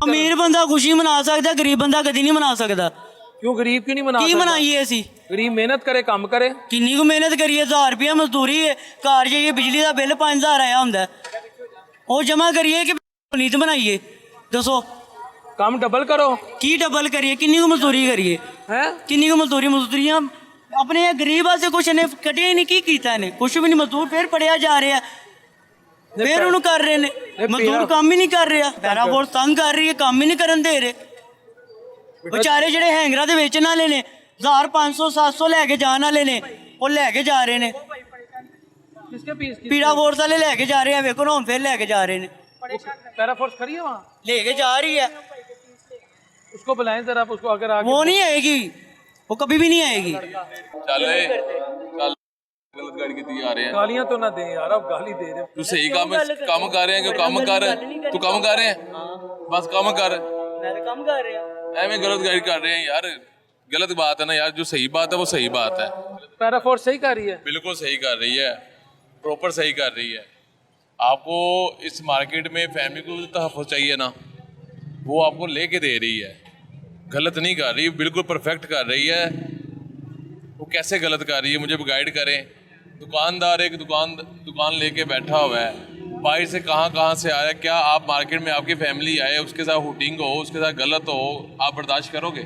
अमीर बंदा खुशी मना सकता, गरीब बंदा कदी नहीं मना सकता। क्यों गरीब क्यों नहीं मना की सकता? मनाइए असी? गरीब मेहनत करे, काम करे। किन्नी को मेहनत करिए, 1000 रुपया मजदूरी है, घर जाइए बिजली का बिल 5000 आया होंगे, वो जमा करिए कि नीत बनाइए? दसो काम डबल करो। की डबल करिए? किन्नी को मजदूरी करिए हैं? किन्नी को मजदूरियां अपने गरीब से कुछ ने कटिया ही नहीं, की कीता इन्हें कुछ भी नहीं। मजदूर फिर पढ़िया जा रहे हैं, फिर उन्होंने कर रहे ने, मजदूर काम ही नहीं कर रहा, पैरा फोर्स तंग कर रही है, काम ही नहीं करन दे रहे। बेचारे ਜਿਹੜੇ ਹੈਂਗਰਾਂ ਦੇ ਵੇਚਣ ਵਾਲੇ ਨੇ 1500 700 ਲੈ ਕੇ ਜਾਣ ਵਾਲੇ ਨੇ, ਉਹ ਲੈ ਕੇ ਜਾ ਰਹੇ ਨੇ। किसके पीस की? पीड़ा फोर्स वाले ਲੈ ਕੇ ਜਾ ਰਹੇ ਆ, ਵੇਖੋ ਨਾ ਹੁਣ ਫਿਰ ਲੈ ਕੇ ਜਾ ਰਹੇ ਨੇ, पैरा फोर्स खड़ी है वहाँ, ले के जा रही है। उसको बुलाएं जरा, उसको अगर आगे। वो नहीं आएगी, वो कभी भी नहीं आएगी। चल गलत गाड़ी की आ रहे हैं। गालियां तो ना दे यार, अब गाली दे रहे हो। तू सही काम कर रहे हैं, काम कर, तू काम कर रहे हैं, बस काम कर। मैं तो काम कर रहा हूं, ऐਵੇਂ गलत गाड़ी कर रहे हैं यार, गलत बात है ना यार। जो सही बात है वो सही बात है, पैरा फोर्स सही कर रही है। बिल्कुल सही कर रही है, प्रॉपर सही कर रही है। आपको इस मार्केट में फैमिली को जो तहफ़्फ़ुज़ चाहिए ना, वो आपको लेके दे रही है। गलत नहीं कर रही, बिल्कुल परफेक्ट कर रही है। वो कैसे गलत कर रही है मुझे गाइड करें। दुकानदार एक दुकान लेके बैठा हुआ है, बाहर से कहाँ से आया, क्या आप मार्केट में आपकी फैमिली आए, उसके साथ हुटिंग हो, उसके साथ गलत हो, आप बर्दाश्त करोगे?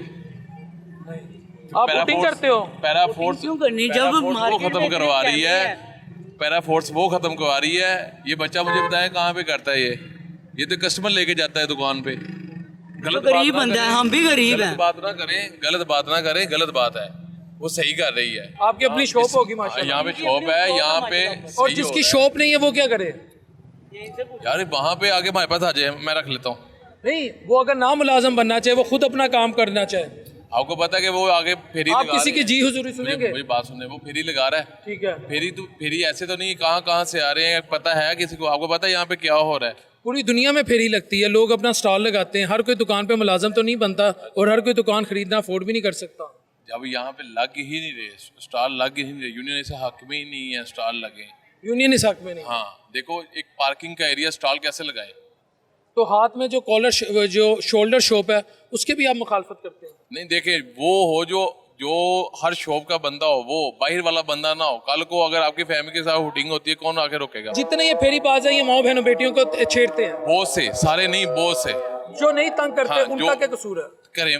आप हुटिंग करते हो? पैरा फोर्स क्यों करनी जब वो मार्केट खत्म में करवा रही कहते है, पैरा फोर्स वो खत्म करवा रही है। ये बच्चा मुझे बताएं कहाँ पे करता है ये तो कस्टमर लेके जाता है दुकान पे। गलत गरीब बात ना बंदा है, करें, हम भी गरीब हैं। गलत बात ना करें, गलत बात है। वो सही कर रही है। आपकी अपनी शॉप होगी माशाल्लाह। यहाँ पे शॉप है, यहाँ पे और सही जिसकी हो रहा शॉप नहीं है वो क्या करे? है। यार वहाँ पे आगे हमारे पास आ जाए, मैं रख लेता हूँ। नहीं, वो अगर ना मुलाजम बनना चाहे, वो खुद अपना काम करना चाहे, आपको पता है कि वो आगे फेरी आप लगा किसी रही की है। जी हुजूरी सुनेंगे? मुझे बात सुनने, वो फेरी लगा रहा है। ठीक है। फेरी ऐसे तो नहीं, कहाँ से आ रहे हैं पता है किसी को? आपको पता है यहाँ पे क्या हो रहा है? पूरी दुनिया में फेरी लगती है, लोग अपना स्टॉल लगाते हैं, हर कोई दुकान पे मुलाजम तो नहीं बनता और हर कोई दुकान खरीदना अफोर्ड भी नहीं कर सकता। जब यहाँ पे लग ही नहीं रहे, स्टॉल लग ही नहीं रहे, यूनियन ऐसे हक में ही नहीं है स्टॉल लगे। यूनियन इस हक में नहीं। हाँ देखो, एक पार्किंग का एरिया स्टॉल कैसे लगाए? तो हाथ में जो कॉलर जो शोल्डर शॉप है उसके भी आप मुखालफत करते हैं? नहीं देखे, वो हो जो हर शॉप का बंदा हो, वो बाहर वाला बंदा ना हो। कल को अगर आपकी फैमिली के साथ हुटिंग होती है, कौन आके रोकेगा? जितने ये फेरी बाज है, ये माओ बहनों बेटियों को छेड़ते हैं। बहुत से, सारे नहीं, बहुत से जो नहीं तंग करते हाँ, उनका क्या कसूर है? करें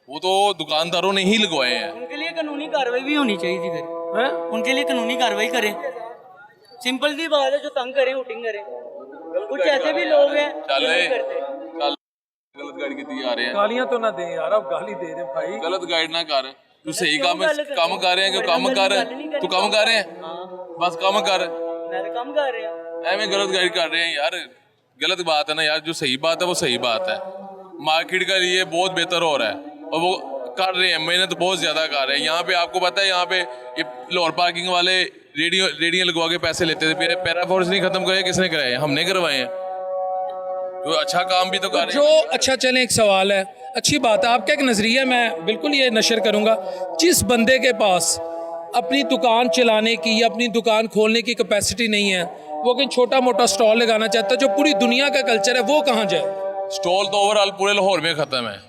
वो तो दुकानदारों ने ही लगवाए हैं। उनके लिए कानूनी कार्रवाई भी होनी चाहिए थी, फिर हैं? उनके लिए कानूनी कार्रवाई करें। सिंपल सी बात है, जो तंग करें हुटिंग करें। कुछ ऐसे भी लोग हैं जो नहीं करते। चल गलत गाड़ी की आ रहे हैं। गालियां तो ना दे यार, अब गाली दे रहे भाई। गलत गाइड ना कर, तू सही काम कर रहे हैं, काम कर, तू काम कर रहे हैं, बस काम कर। मैं तो काम कर रहा हूं। ऐਵੇਂ गलत गाइड कर रहे हैं यार, गलत बात है ना यार। जो सही बात है वो सही बात है। मार्केट का लिए बहुत बेहतर हो रहा है और वो कर रहे हैं, मेहनत बहुत ज्यादा कर रहे हैं। यहाँ पे आपको पता है, यहाँ पे ये लाहौर पार्किंग वाले रेडियो लगवा के पैसे लेते थे। पैरा फोर्स नहीं खत्म करे, किसने कराए? हमने करवाए हैं। तो अच्छा काम भी तो कर रहे जो हैं। अच्छा चले, एक सवाल है, अच्छी बात है आपका एक नज़रिया, मैं बिल्कुल ये नशर करूँगा। जिस बंदे के पास अपनी दुकान चलाने की या अपनी दुकान खोलने की कैपेसिटी नहीं है, वो कहीं छोटा मोटा स्टॉल लगाना चाहता है, जो पूरी दुनिया का कल्चर है, वो कहाँ जाए? स्टॉल तो ओवरऑल पूरे लाहौर में खत्म है।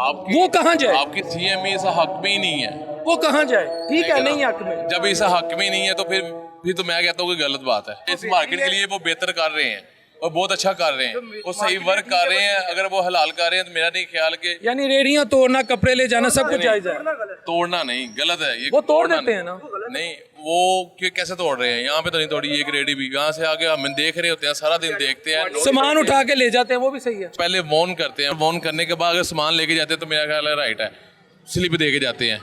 आपकी वो कहाँ जाए? आपकी सीएम इस हक में ही नहीं है। वो कहाँ जाए? ठीक है, नहीं हक में। जब इस हक में नहीं है तो फिर तो मैं कहता हूँ कि गलत बात है। इस मार्केट के लिए वो बेहतर कर रहे हैं और बहुत अच्छा कर रहे हैं, वो सही वर्क कर रहे हैं। अगर वो हलाल कर रहे हैं तो मेरा नहीं ख्याल कि यानी रेडियां तोड़ना, कपड़े ले जाना, सब कुछ जायज है। तोड़ना नहीं, गलत है ये। वो तोड़ तोड़ना देते हैं ना? नहीं, वो कैसे तोड़ रहे हैं? यहाँ पे तो नहीं तोड़ी एक रेडी भी। यहाँ से आगे हम देख रहे होते हैं, सारा दिन देखते हैं, सामान उठा के ले जाते हैं, वो भी सही है। पहले वॉर्न करते हैं, वॉर्न करने के बाद अगर सामान लेके जाते हैं तो मेरा ख्याल है राइट है, स्लिप दे के जाते हैं।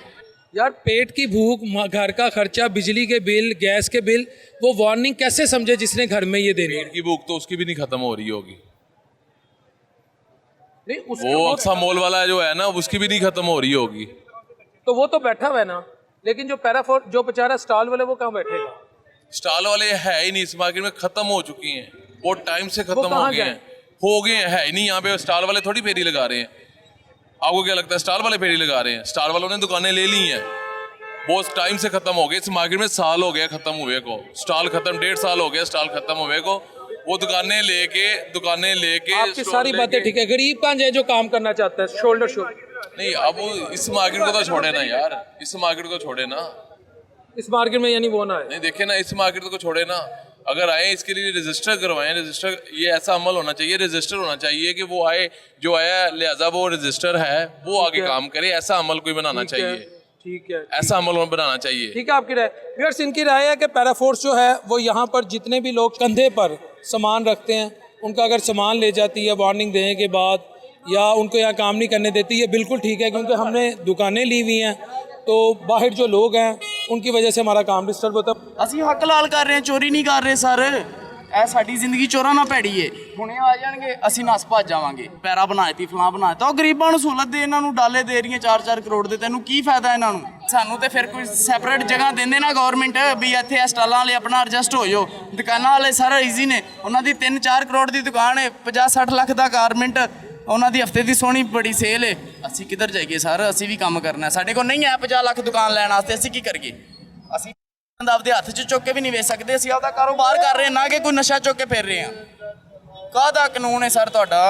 यार पेट की भूख, घर का खर्चा, बिजली के बिल, गैस के बिल, वो वार्निंग कैसे समझे जिसने घर में ये देनी है? पेट की भूख तो उसकी भी नहीं खत्म हो रही होगी। नहीं, वो अक्सा मॉल वाला जो है ना, उसकी भी नहीं खत्म हो रही होगी। तो वो तो बैठा हुआ है ना, लेकिन जो पैराफोर जो बेचारा स्टॉल वाले, वो कहाँ बैठेगा? स्टॉल वाले है ही नहीं इस मार्केट में, खत्म हो चुकी हैं, बहुत टाइम से खत्म हो कहाँ गए हैं, हो गए हैं, है ही नहीं। यहाँ पे स्टॉल वाले थोड़ी फेरी लगा रहे हैं। आपको क्या लगता है स्टॉल वाले फेरी लगा रहे हैं? स्टॉल वालों ने दुकानें ले ली हैं, बहुत टाइम से खत्म हो गए। इस मार्केट में साल हो गया खत्म हुए को, स्टॉल खत्म, 1.5 साल हो गया स्टॉल खत्म हुए को। वो दुकानें लेके आपकी स्टॉल सारी लेके- बातें ठीक है, गरीब कहाँ जाए जो काम करना चाहता है शोल्डर शोल्डर। नहीं, अब वो इस मार्केट को तो छोड़े ना यार, इस मार्केट को छोड़े ना। इस मार्केट में यानी वो ना है। नहीं देखे ना, इस मार्केट को छोड़े ना। अगर आए इसके लिए रजिस्टर करवाएं, रजिस्टर ये ऐसा अमल होना चाहिए, रजिस्टर होना चाहिए कि वो आए, जो आया लिहाजा वो रजिस्टर है वो आगे काम करे, ऐसा अमल कोई बनाना चाहिए, ठीक है, ऐसा अमल बनाना चाहिए। ठीक है आपकी राय। व्यूअर्स, इनकी राय है कि पैराफोर्स जो है वो यहाँ पर जितने भी लोग कंधे पर सामान रखते हैं उनका अगर सामान ले जाती है वार्निंग देने के बाद या उनको यहाँ काम नहीं करने देती, ये बिल्कुल ठीक है, क्योंकि हमने दुकानें ली हुई हैं तो बाहर जो लोग हैं उनकी वजह से हमारा काम डिस्टर्ब होता है। ਅਸੀਂ ਹੱਕ ਲਾਲ ਕਰ ਰਹੇ ਹਾਂ, ਚੋਰੀ ਨਹੀਂ ਕਰ ਰਹੇ ਸਰ। ਇਹ ਸਾਡੀ ਜ਼ਿੰਦਗੀ ਚੋਰਾਂ ਨਾਲ ਭੈੜੀ ਏ। ਹੁਣੇ ਆ ਜਾਣਗੇ, ਅਸੀਂ ਨਸ ਭੱਜ ਜਾਵਾਂਗੇ। ਪੈਰਾ ਬਣਾਇਤੀ ਫਲਾਂ ਬਣਾਇਤਾ, ਉਹ ਗਰੀਬਾਂ ਨੂੰ ਸਹੂਲਤ ਦੇ, ਇਹਨਾਂ ਨੂੰ ਡਾਲੇ ਦੇ ਰਹੀਆਂ 4-4 ਕਰੋੜ ਦੇ। ਤੈਨੂੰ ਕੀ ਫਾਇਦਾ ਇਹਨਾਂ ਨੂੰ? ਸਾਨੂੰ ਤੇ ਫਿਰ ਕੋਈ ਸੈਪਰੇਟ ਜਗ੍ਹਾ ਦਿੰਦੇ ਨਾ ਗਵਰਨਮੈਂਟ, ਵੀ ਇੱਥੇ ਇਹ ਸਟਾਲਾਂ ਵਾਲੇ ਆਪਣਾ ਐਡਜਸਟ ਹੋ ਜਾਓ। ਦੁਕਾਨਾਂ ਵਾਲੇ ਸਾਰਾ ਈਜ਼ੀ ਨੇ, ਉਹਨਾਂ ਦੀ 3-4 ਕਰੋੜ ਦੀ ਦੁਕਾਨ ਹੈ, 50-60 ਲੱਖ ਦਾ ਗਾਰਮੈਂਟ, ਉਹਨਾਂ ਦੀ ਹਫਤੇ ਦੀ ਸੋਹਣੀ ਬੜੀ ਸੇਲ ਹੈ। ਅਸੀਂ ਕਿੱਧਰ ਜਾਈਏ ਸਰ? ਅਸੀਂ ਵੀ ਕੰਮ ਕਰਨਾ, ਸਾਡੇ ਕੋਲ ਨਹੀਂ ਹੈ 50 ਲੱਖ ਦੁਕਾਨ ਲੈਣ ਵਾਸਤੇ। ਅਸੀਂ ਕੀ ਕਰੀਏ? ਅਸੀਂ ਆਪਦੇ ਹੱਥ 'ਚ ਚੁੱਕ ਕੇ ਵੀ ਨਹੀਂ ਵੇਚ ਸਕਦੇ। ਅਸੀਂ ਆਪਦਾ ਕਾਰੋਬਾਰ ਕਰ ਰਹੇ ਹਾਂ, ਨਾ ਕਿ ਕੋਈ ਨਸ਼ਾ ਚੁੱਕ ਕੇ ਫਿਰ ਰਹੇ ਹਾਂ। ਕਾਹਦਾ ਕਾਨੂੰਨ ਹੈ ਸਰ ਤੁਹਾਡਾ?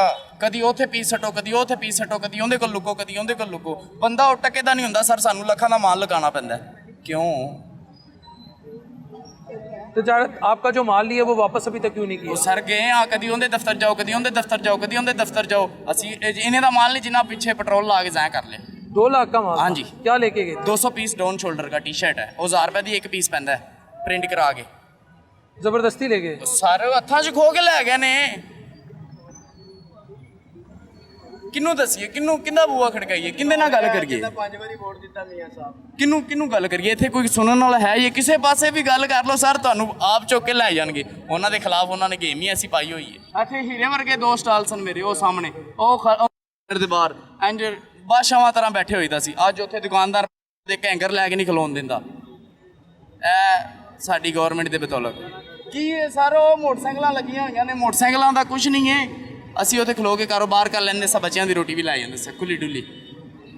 ਕਦੀ ਉੱਥੇ ਪੀਸ ਸਟੋ, ਕਦੀ ਉੱਥੇ ਪੀਸ ਸਟੋ, ਕਦੀ ਉਹਦੇ ਕੋਲ ਲੁਕੋ, ਕਦੀ ਉਹਦੇ ਕੋਲ ਲੁਕੋ। ਬੰਦਾ ਉਹ ਟਕੇ ਦਾ ਨਹੀਂ ਹੁੰਦਾ ਸਰ, ਸਾਨੂੰ ਲੱਖਾਂ ਦਾ ਮਾਲ ਲਗਾਉਣਾ ਪੈਂਦਾ। ਕਿਉਂ? तो आपका जो माल लिया वो वापस अभी तक क्यों नहीं किया? ਉਹ ਸਰ ਗਏ ਆ, ਕਦੀ ਉਹਦੇ ਦਫ਼ਤਰ ਜਾਓ, ਕਦੀ ਉਹਦੇ ਦਫ਼ਤਰ ਜਾਓ, ਕਦੀ ਉਹਦੇ ਦਫ਼ਤਰ ਜਾਓ। ਅਸੀਂ ਇਹਨੇ ਦਾ ਮਾਲ ਨਹੀਂ ਜਿੰਨਾ ਪਿੱਛੇ ਪੈਟਰੋਲ ਲਾ ਕੇ ਜ਼ਾਇਆ ਕਰ ਲਿਆ। 2 लाख का माल? हाँ जी। क्या लेके गए? 200 पीस डाउन शोल्डर का टी शर्ट है, ਉਹ 1000 ਰੁਪਏ ਦੀ ਇੱਕ ਪੀਸ ਪੈਂਦਾ ਪ੍ਰਿੰਟ ਕਰਾ ਕੇ। जबरदस्ती ले गए? ਸਾਰੇ ਹੱਥਾਂ 'ਚ ਖੋ ਕੇ ਲੈ ਗਏ ਨੇ। ਕਿਹਨੂੰ ਦੱਸੀਏ? ਕਿੰਦਾ ਬੂਆ ਖੜਕਾਈਏ? ਕਿੰਦੇ ਨਾਲ ਗੱਲ ਕਰੀਏ? 5 ਵਾਰੀ ਵੋਟ ਦਿੱਤਾ ਮੀਆਂ ਸਾਹਿਬ। ਕਿਹਨੂੰ ਗੱਲ ਕਰੀਏ? ਇੱਥੇ ਕੋਈ ਸੁਣਨ ਵਾਲਾ ਹੈ? ਇਹ ਕਿਸੇ ਪਾਸੇ ਵੀ ਗੱਲ ਕਰ ਲਓ ਸਰ, ਤੁਹਾਨੂੰ ਆਪ ਚੁੱਕ ਕੇ ਲੈ ਜਾਣਗੇ। ਉਹਨਾਂ ਦੇ ਖਿਲਾਫ ਉਹਨਾਂ ਨੇ ਗੇਮ ਹੀ ਐਸੀ ਪਾਈ ਹੋਈ ਹੈ। ਇੱਥੇ ਹੀਰੇ ਵਰਗੇ 2 ਸਟਾਲ ਸਨ ਮੇਰੇ, ਉਹ ਸਾਹਮਣੇ ਉਹ ਦੇ ਬਾਹਰ ਇੰਜ ਬਾਦਸ਼ਾਹਾਂ ਤਰ੍ਹਾਂ ਬੈਠੇ ਹੋਈਦਾ ਸੀ। ਅੱਜ ਉੱਥੇ ਦੁਕਾਨਦਾਰ ਦੇ ਕੈਂਗਰ ਲੈ ਕੇ ਨਹੀਂ ਖਲੋਣ ਦਿੰਦਾ। ਇਹ ਸਾਡੀ ਗਵਰਨਮੈਂਟ ਦੇ ਬਤੌਲਤ ਕੀ ਹੈ ਸਰ? ਉਹ ਮੋਟਰਸਾਈਕਲਾਂ ਲੱਗੀਆਂ ਹੋਈਆਂ ਨੇ, ਮੋਟਰਸਾਈਕਲਾਂ ਦਾ ਕੁਝ ਨਹੀਂ ਹੈ। ਅਸੀਂ ਉੱਥੇ ਖਲੋ ਕੇ ਕਾਰੋਬਾਰ ਕਰ ਲੈਂਦੇ ਸਾਂ, ਬੱਚਿਆਂ ਦੀ ਰੋਟੀ ਵੀ ਲੈ ਜਾਂਦੇ ਸਾਂ ਖੁੱਲੀ ਡੁੱਲੀ,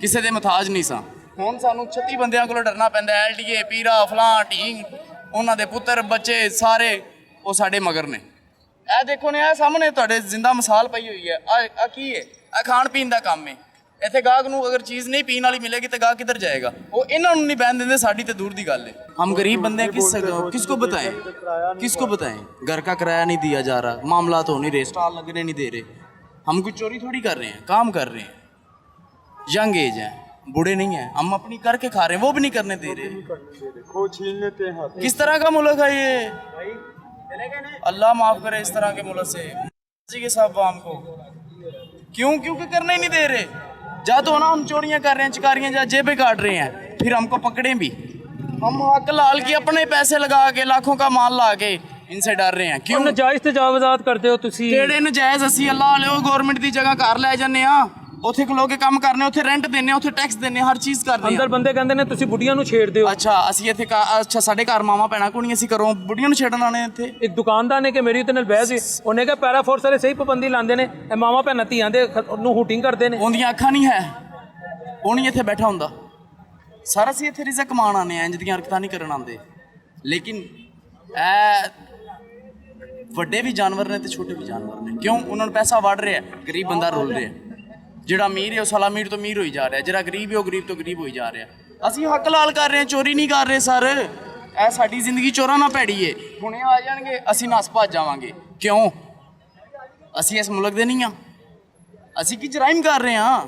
ਕਿਸੇ ਦੇ ਮੁਹਤਾਜ ਨਹੀਂ ਸਾਂ। ਹੁਣ ਸਾਨੂੰ 36 ਬੰਦਿਆਂ ਕੋਲੋਂ ਡਰਨਾ ਪੈਂਦਾ। LDA ਪੀਰਾ ਫਲਾਂ ਢੀਂਗ, ਉਹਨਾਂ ਦੇ ਪੁੱਤਰ ਬੱਚੇ ਸਾਰੇ ਉਹ ਸਾਡੇ ਮਗਰ ਨੇ। ਇਹ ਦੇਖੋ ਨੇ, ਇਹ ਸਾਹਮਣੇ ਤੁਹਾਡੇ ਜ਼ਿੰਦਾ ਮਿਸਾਲ ਪਈ ਹੋਈ ਹੈ। ਆ ਕੀ ਹੈ? ਇਹ ਖਾਣ ਪੀਣ ਦਾ ਕੰਮ ਹੈ। ਇੱਥੇ ਗਾਹਕ ਨੂੰ ਅਗਰ ਚੀਜ਼ ਨਹੀਂ ਪੀਣ ਵਾਲੀ ਮਿਲੇਗੀ ਤਾਂ ਗਾਹਕ ਕਿੱਧਰ ਜਾਏਗਾ? ਉਹ ਇਹਨਾਂ ਨੂੰ ਨਹੀਂ ਬਹਿਣ ਦਿੰਦੇ, ਸਾਡੀ तो दूर दी गल है। हम गरीब बंदे हैं, किसको बताएं? घर का किराया नहीं दिया जा रहा, मामला तो नहीं रहे, स्टॉल लगने नहीं दे रहे। हम कोई चोरी थोड़ी कर रहे हैं, काम कर रहे हैं। यंग एज है, बूढ़े नहीं हैं, हम अपनी करके खा रहे हैं, वो भी नहीं करने दे रहे। छीन लेते हैं। किस तरह का मुल्क है ये? अल्लाह माफ करे इस तरह के मुल्क से के सब आम को। क्योंकि करने ही नहीं दे रहे। या तो ना हम चोरियां कर रहे हैं, चिकारियां या जेबें काट रहे हैं, फिर हमको पकड़े भी। हम हक लाल की अपने पैसे लगा के लाखों का माल ला के इनसे डर रहे हैं। क्यों? नजायज तजावजात करते हो तुसी? ਕਿਹੜੇ ਨਜਾਇਜ਼? ਅਸੀਂ ਅੱਲਾਹ ਵਾਲੇ ਉਹ ਗਵਰਨਮੈਂਟ ਦੀ ਜਗ੍ਹਾ ਘਰ ਲੈ ਜਾਂਦੇ ਆ, ਉੱਥੇ ਖਲੋ ਕੇ ਕੰਮ ਕਰਨੇ, ਉੱਥੇ ਰੈਂਟ ਦਿੰਨੇ, ਉੱਥੇ ਟੈਕਸ ਦਿੰਨੇ, ਹਰ ਚੀਜ਼ ਕਰਦੇ ਅੰਦਰ ਆ। ਬੰਦੇ ਕਹਿੰਦੇ ਨੇ ਤੁਸੀਂ ਬੁੱਢੀਆਂ ਨੂੰ ਛੇੜਦੇ ਹੋ। ਅੱਛਾ, ਅਸੀਂ ਇੱਥੇ ਅੱਛਾ ਸਾਡੇ ਘਰ ਮਾਵਾਂ ਭੈਣਾਂ ਕੋਣੀ, ਅਸੀਂ ਘਰੋਂ ਬੁੱਢੀਆਂ ਨੂੰ ਛੇੜਨ ਆਣੇ ਇੱਥੇ। ਇੱਕ ਦੁਕਾਨਦਾਰ ਨੇ ਕਿ ਮੇਰੀ ਉਹਦੇ ਨਾਲ ਬਹਿਸ ਸੀ, ਉਹਨੇ ਕਿਹਾ ਪੈਰਾਫੋਰਸ ਵਾਲੇ ਸਹੀ ਪਾਬੰਦੀ ਲਾਉਂਦੇ ਨੇ, ਇਹ ਮਾਵਾਂ ਭੈਣਾਂ ਧੀਆਂ ਦੇ ਨੂੰ ਹੂਟਿੰਗ ਕਰਦੇ ਨੇ। ਉਹਦੀਆਂ ਅੱਖਾਂ ਨਹੀਂ ਹੈ, ਉਹ ਨਹੀਂ ਇੱਥੇ ਬੈਠਾ ਹੁੰਦਾ। ਸਾਰਾ ਅਸੀਂ ਇੱਥੇ ਰਿਜ਼ਕ ਕਮਾਉਣ ਆਉਂਦੇ ਹਾਂ, ਇੰਜ ਦੀਆਂ ਹਰਕਤਾਂ ਨਹੀਂ ਕਰਨ ਆਉਂਦੇ। ਲੇਕਿਨ ਇਹ ਵੱਡੇ ਵੀ ਜਾਨਵਰ ਨੇ ਤੇ ਛੋਟੇ ਵੀ ਜਾਨਵਰ ਨੇ। ਕਿਉਂ? ਉਹਨਾਂ ਨੂੰ ਪੈਸਾ ਵੜ ਰਿਹਾ, ਗਰੀਬ ਬੰਦਾ ਰੁਲ ਰਿਹਾ। ਜਿਹੜਾ ਅਮੀਰ ਹੈ ਉਹ ਸਾਲਾ ਅਮੀਰ ਤੋਂ ਅਮੀਰ ਹੋਈ ਜਾ ਰਿਹਾ, ਜਿਹੜਾ ਗਰੀਬ ਹੈ ਉਹ ਗਰੀਬ ਤੋਂ ਗਰੀਬ ਹੋਈ ਜਾ ਰਿਹਾ। ਅਸੀਂ ਹੱਕ ਲਾਲ ਕਰ ਰਹੇ ਹਾਂ, ਚੋਰੀ ਨਹੀਂ ਕਰ ਰਹੇ ਸਰ। ਇਹ ਸਾਡੀ ਜ਼ਿੰਦਗੀ ਚੋਰਾਂ ਨਾਲ ਭੈੜੀ ਏ। ਹੁਣੇ ਆ ਜਾਣਗੇ, ਅਸੀਂ ਨਸ ਭੱਜ ਜਾਵਾਂਗੇ। ਕਿਉਂ? ਅਸੀਂ ਇਸ ਮੁਲਕ ਦੇ ਨਹੀਂ ਹਾਂ। ਅਸੀਂ ਕੀ ਜਰਾਇਮ ਕਰ ਰਹੇ ਹਾਂ?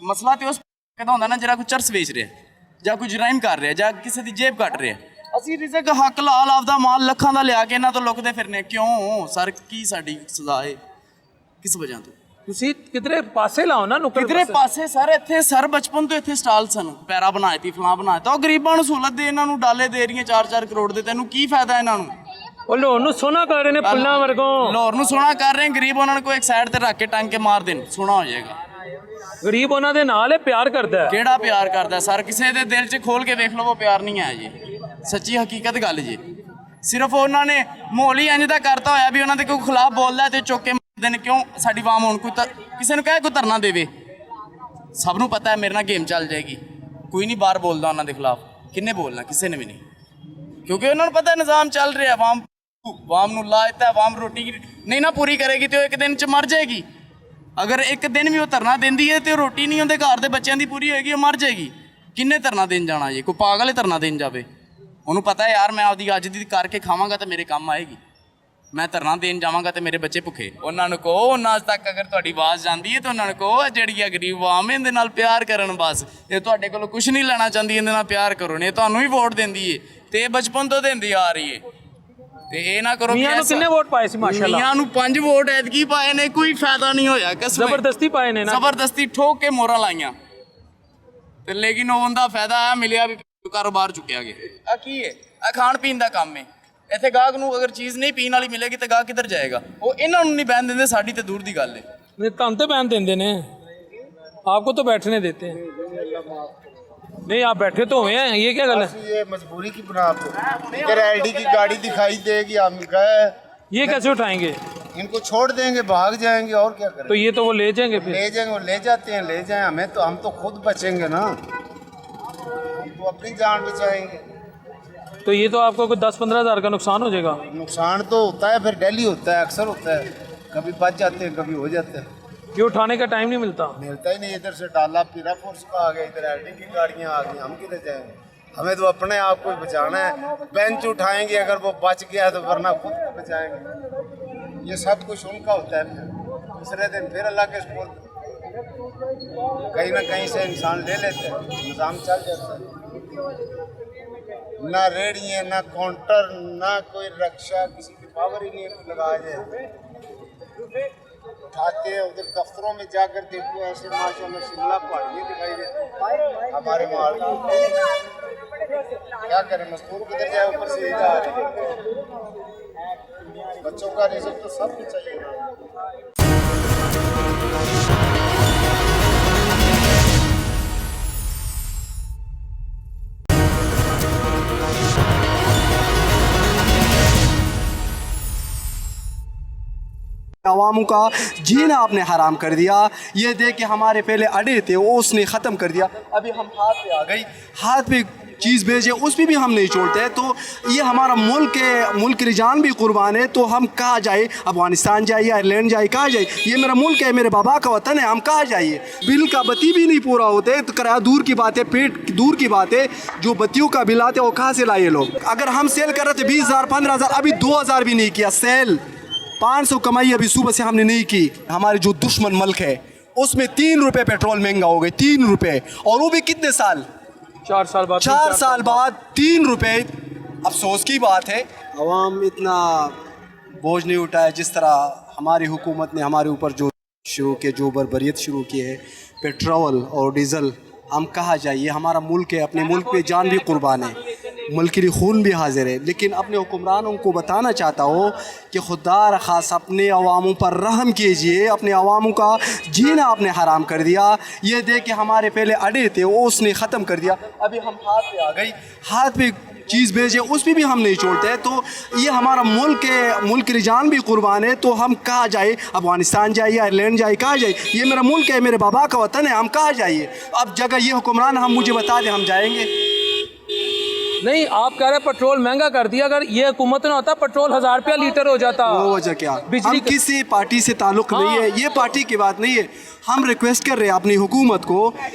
ਮਸਲਾ ਤੇ ਉਸ ਕਹਿੰਦਾ ਹੁੰਦਾ ਨਾ, ਜਿਹੜਾ ਕੋਈ ਚਰਸ ਵੇਚ ਰਿਹਾ ਜਾਂ ਕੋਈ ਜਰਾਇਮ ਕਰ ਰਿਹਾ ਜਾਂ ਕਿਸੇ ਦੀ ਜੇਬ ਕੱਟ ਰਿਹਾ। ਅਸੀਂ ਰਿਜ਼ਕ ਹੱਕ ਲਾਲ ਆਪਦਾ ਮਾਲ ਲੱਖਾਂ ਦਾ ਲਿਆ ਕੇ ਇਹਨਾਂ ਤੋਂ ਲੁਕਦੇ ਫਿਰਨੇ। ਕਿਉਂ ਸਰ? ਕੀ ਸਾਡੀ ਸਜ਼ਾ ਹੈ? ਕਿਸ ਵਜ੍ਹਾ ਤੋਂ? ਤੁਸੀਂ ਕਿਧਰੇ ਪਾਸੇ ਲਾਓ ਨਾ, ਨੁੱਕਰ ਕਿਧਰੇ ਪਾਸੇ ਸਰ। ਇੱਥੇ ਸਰ ਬਚਪਨ ਤੋਂ ਇੱਥੇ ਸਟਾਲ ਸਨ, ਪੈਰਾ ਬਣਾਇਤੀ ਫਲਾਂ ਬਣਾਇਤਾ, ਉਹ ਗਰੀਬਾਂ ਨੂੰ ਸਹੂਲਤ ਦੇ, ਇਹਨਾਂ ਨੂੰ ਡਾਲੇ ਦੇ ਰਹੀਆਂ 4-4 ਕਰੋੜ ਦੇ। ਤੈਨੂੰ ਕੀ ਫਾਇਦਾ ਇਹਨਾਂ ਨੂੰ? ਉਹ ਲਾਹੌਰ ਨੂੰ ਸੋਨਾ ਕਰ ਰਹੇ ਨੇ ਫੁੱਲਾਂ ਵਰਗੋਂ। ਲਾਹੌਰ ਨੂੰ ਸੋਨਾ ਕਰ ਰਹੇ, ਗਰੀਬ ਉਹਨਾਂ ਨੂੰ ਕੋਈ ਇੱਕ ਸਾਈਡ ਤੇ ਰੱਖ ਕੇ ਟੰਗ ਕੇ ਮਾਰ ਦੇਣ, ਸੋਨਾ ਹੋ ਜਾਏਗਾ। ਗਰੀਬ ਉਹਨਾਂ ਦੇ ਨਾਲ ਪਿਆਰ ਕਰਦਾ ਹੈ। ਕਿਹੜਾ ਪਿਆਰ ਕਰਦਾ ਸਰ? ਕਿਸੇ ਦੇ ਦਿਲ 'ਚ ਖੋਲ ਕੇ ਵੇਖ ਲਓ, ਉਹ ਪਿਆਰ ਨਹੀਂ ਹੈ ਜੀ। ਸੱਚੀ ਹਕੀਕਤ ਗੱਲ ਜੀ। ਸਿਰਫ ਉਹਨਾਂ ਨੇ ਮਾਹੌਲ ਹੀ ਇੰਜ ਦਾ ਕਰਤਾ ਹੋਇਆ ਵੀ ਉਹਨਾਂ ਦੇ ਕੋਈ ਖਿਲਾਫ ਬੋਲਦਾ ਤੇ ਚੁੱਕ ਕੇ ਮਾਰਦੇ ਨੇ। ਕਿਉਂ? ਸਾਡੀ ਆਵਾਮ ਹੁਣ ਕੋਈ ਕਿਸੇ ਨੂੰ ਕਹੇ ਕੋਈ ਧਰਨਾ ਦੇਵੇ, ਸਭ ਨੂੰ ਪਤਾ ਹੈ ਮੇਰੇ ਨਾਲ ਗੇਮ ਚੱਲ ਜਾਏਗੀ। ਕੋਈ ਨਹੀਂ ਬਾਹਰ ਬੋਲਦਾ ਉਹਨਾਂ ਦੇ ਖਿਲਾਫ। ਕਿੰਨੇ ਬੋਲਣਾ? ਕਿਸੇ ਨੇ ਵੀ ਨਹੀਂ, ਕਿਉਂਕਿ ਉਹਨਾਂ ਨੂੰ ਪਤਾ ਨਿਜ਼ਾਮ ਚੱਲ ਰਿਹਾ। ਆਵਾਮ ਨੂੰ ਲਾਇਤਾ, ਆਵਾਮ ਰੋਟੀ नहीं ना पूरी करेगी तो एक दिन च मर जाएगी। अगर एक दिन भी वो धरना देंदी है तो रोटी नहीं उनके घर के बच्चों की पूरी होएगी, वो मर जाएगी। किन्ने धरना देन जाना जी? कोई पागल है धरना देन जावे? उन्होंने पता है यार मैं आपकी अज दी करके खावांगा तो मेरे काम आएगी। मैं धरना देन जावांगा तो मेरे बच्चे भुखे। उन्होंने कहो उन्होंने अज तक अगर तुहाडी आवाज़ जाती है तो उन्होंने कहो जिहड़ी गरीब आवाम है इहदे नाल प्यार करन, बस ये तुहाडे कोलों कुछ नहीं लेना चाहती, इहदे नाल प्यार करो। ने तुहानूं ही वोट देंदी है ते बचपन तो देंदी आ रही है। ते ये ना करो मियां नूं किन्ने वोट पाए सी माशाल्लाह? मियां नूं 5 वोट ऐतकी पाए ने, कोई फायदा नहीं होया। कसम जबरदस्ती पाए ने ना? जबरदस्ती ठोक के मोहरां लाइयां ते लेकिन उनका फायदा है मिलिया भी, कारोबार चुकिया गया। आ की है? आ खाण पीण का काम है। ਇੱਥੇ ਗਾਹਕ ਨੂੰ अगर चीज़ नहीं पीने वाली मिलेगी तो ਗਾਹਕ किधर जाएगा? वो इन्हों नहीं बहन देंगे, साड़ी तो दूर की गल है। नहीं तुम तो बैन देंदे ने, आपको तो बैठने देते हैं। नहीं आप बैठे तो हुए हैं, ये क्या गल है? ये मजबूरी की बना पे अगर आईडी की गाड़ी दिखाई देगी हम गए, ये कैसे उठाएंगे? इनको छोड़ देंगे, भाग जाएंगे और क्या करें? तो ये तो वो ले जाएंगे फिर? ले जाएंगे, वो ले जाते हैं, ले जाएं हमें तो, हम तो खुद बचेंगे ना, हम तो अपनी जान बचाएंगे। तो ये तो आपको कोई 10-15 हज़ार का नुकसान हो जाएगा। नुकसान तो होता है, फिर डेली होता है, अक्सर होता है, कभी बच जाते हैं कभी हो जाते हैं। ये उठाने का टाइम नहीं मिलता। मिलता ही नहीं। इधर से डाला पीरा फोर्स का आ गया, इधर आईडी की गाड़ियाँ आ गई, हम किधर जाएंगे? हमें तो अपने आप को ही बचाना है। बेंच उठाएंगे अगर वो बच गया तो, वरना खुद को बचाएंगे। ये सब कुछ उनका होता है। फिर दूसरे दिन फिर अल्लाह के स्कूल कहीं ना कहीं से इंसान ले लेते हैं, निज़ाम चल जाता है। ना रेडी है, ना काउंटर, ना कोई रक्षा, किसी की पावर ही नहीं है लगाया जाए। उठाते हैं उधर दफ्तरों में जाकर देखो, ऐसे माशाल्लाह शिमला पहाड़ियाँ दिखाई देती हमारे माल। क्या करें, मजदूर किधर जाए, ऊपर से इधर आ रहे हैं। बच्चों का रिजल्ट तो सब कुछ चाहिए ना। अवामों का जीना आपने हराम कर दिया। ये देख के हमारे पहले अड़े थे वो उसने ख़त्म कर दिया। अभी हम हाथ पे आ गई, हाथ पे चीज़ भेजे उस पर भी हम नहीं छोड़ते। तो ये हमारा मुल्क है, मुल्क की जान भी कुर्बान है। तो हम कहाँ जाए? अफगानिस्तान जाइए, आयरलैंड जाइए, कहाँ जाइए? ये मेरा मुल्क है, मेरे बाबा का वतन है, हम कहाँ जाइए? बिल का बत्ती भी नहीं पूरा होते तो किराया दूर की बात है, पेट दूर की बात है। जो बत्तियों का बिल आते हैं वो कहाँ से लाए लोग? अगर हम सेल कर रहे थे 20,000 15,000, अभी 2,000 भी नहीं किया सेल। 500 कमाई अभी सुबह से हमने नहीं की। हमारे जो दुश्मन मुल्क है उसमें 3 रुपये पेट्रोल महंगा हो गए, 3 रुपये, और वो भी कितने साल? 4 साल बाद। 4 साल बाद 3 रुपये। अफसोस की बात है अवाम इतना बोझ नहीं उठाया जिस तरह हमारी हुकूमत ने हमारे ऊपर जो शुरू किए, जो बर्बरियत शुरू की है, पेट्रोल और डीज़ल। हम कहाँ जाइए? हमारा मुल्क है, अपने मुल्क पे जान भी कुर्बान है, मुल्क के लिए खून भी हाजिर है। लेकिन अपने हुक्मरानों को बताना चाहता हो कि खुदा रखास अपने अवामों पर रहम कीजिए। अपने अवामों का जीना आपने हराम कर दिया। ये देख के हमारे पहले अड़े थे वो उसने ख़त्म कर दिया। अभी हम हाथ पे आ गई, हाथ पे चीज़ भेजे उस पर भी हम नहीं छोड़ते। तो ये हमारा मुल्क है, मुल्क की जान भी कुर्बान है। तो हम कहाँ जाए? अफगानिस्तान जाइए, आयरलैंड जाइए, कहाँ जाए? ये मेरा मुल्क है, मेरे बाबा का वतन है, हम कहाँ जाइए? अब जगह ये हुक्मरान हम मुझे बता दें, हम जाएंगे? नहीं आप कह रहे हैं पेट्रोल महंगा कर दिया। अगर ये हुकूमत ना होता पेट्रोल 1000 रुपया लीटर हो जाता। वो वजह क्या? हम किसी पार्टी से ताल्लुक़ नहीं है, ये पार्टी की बात नहीं है। हम रिक्वेस्ट कर रहे हैं अपनी हुकूमत को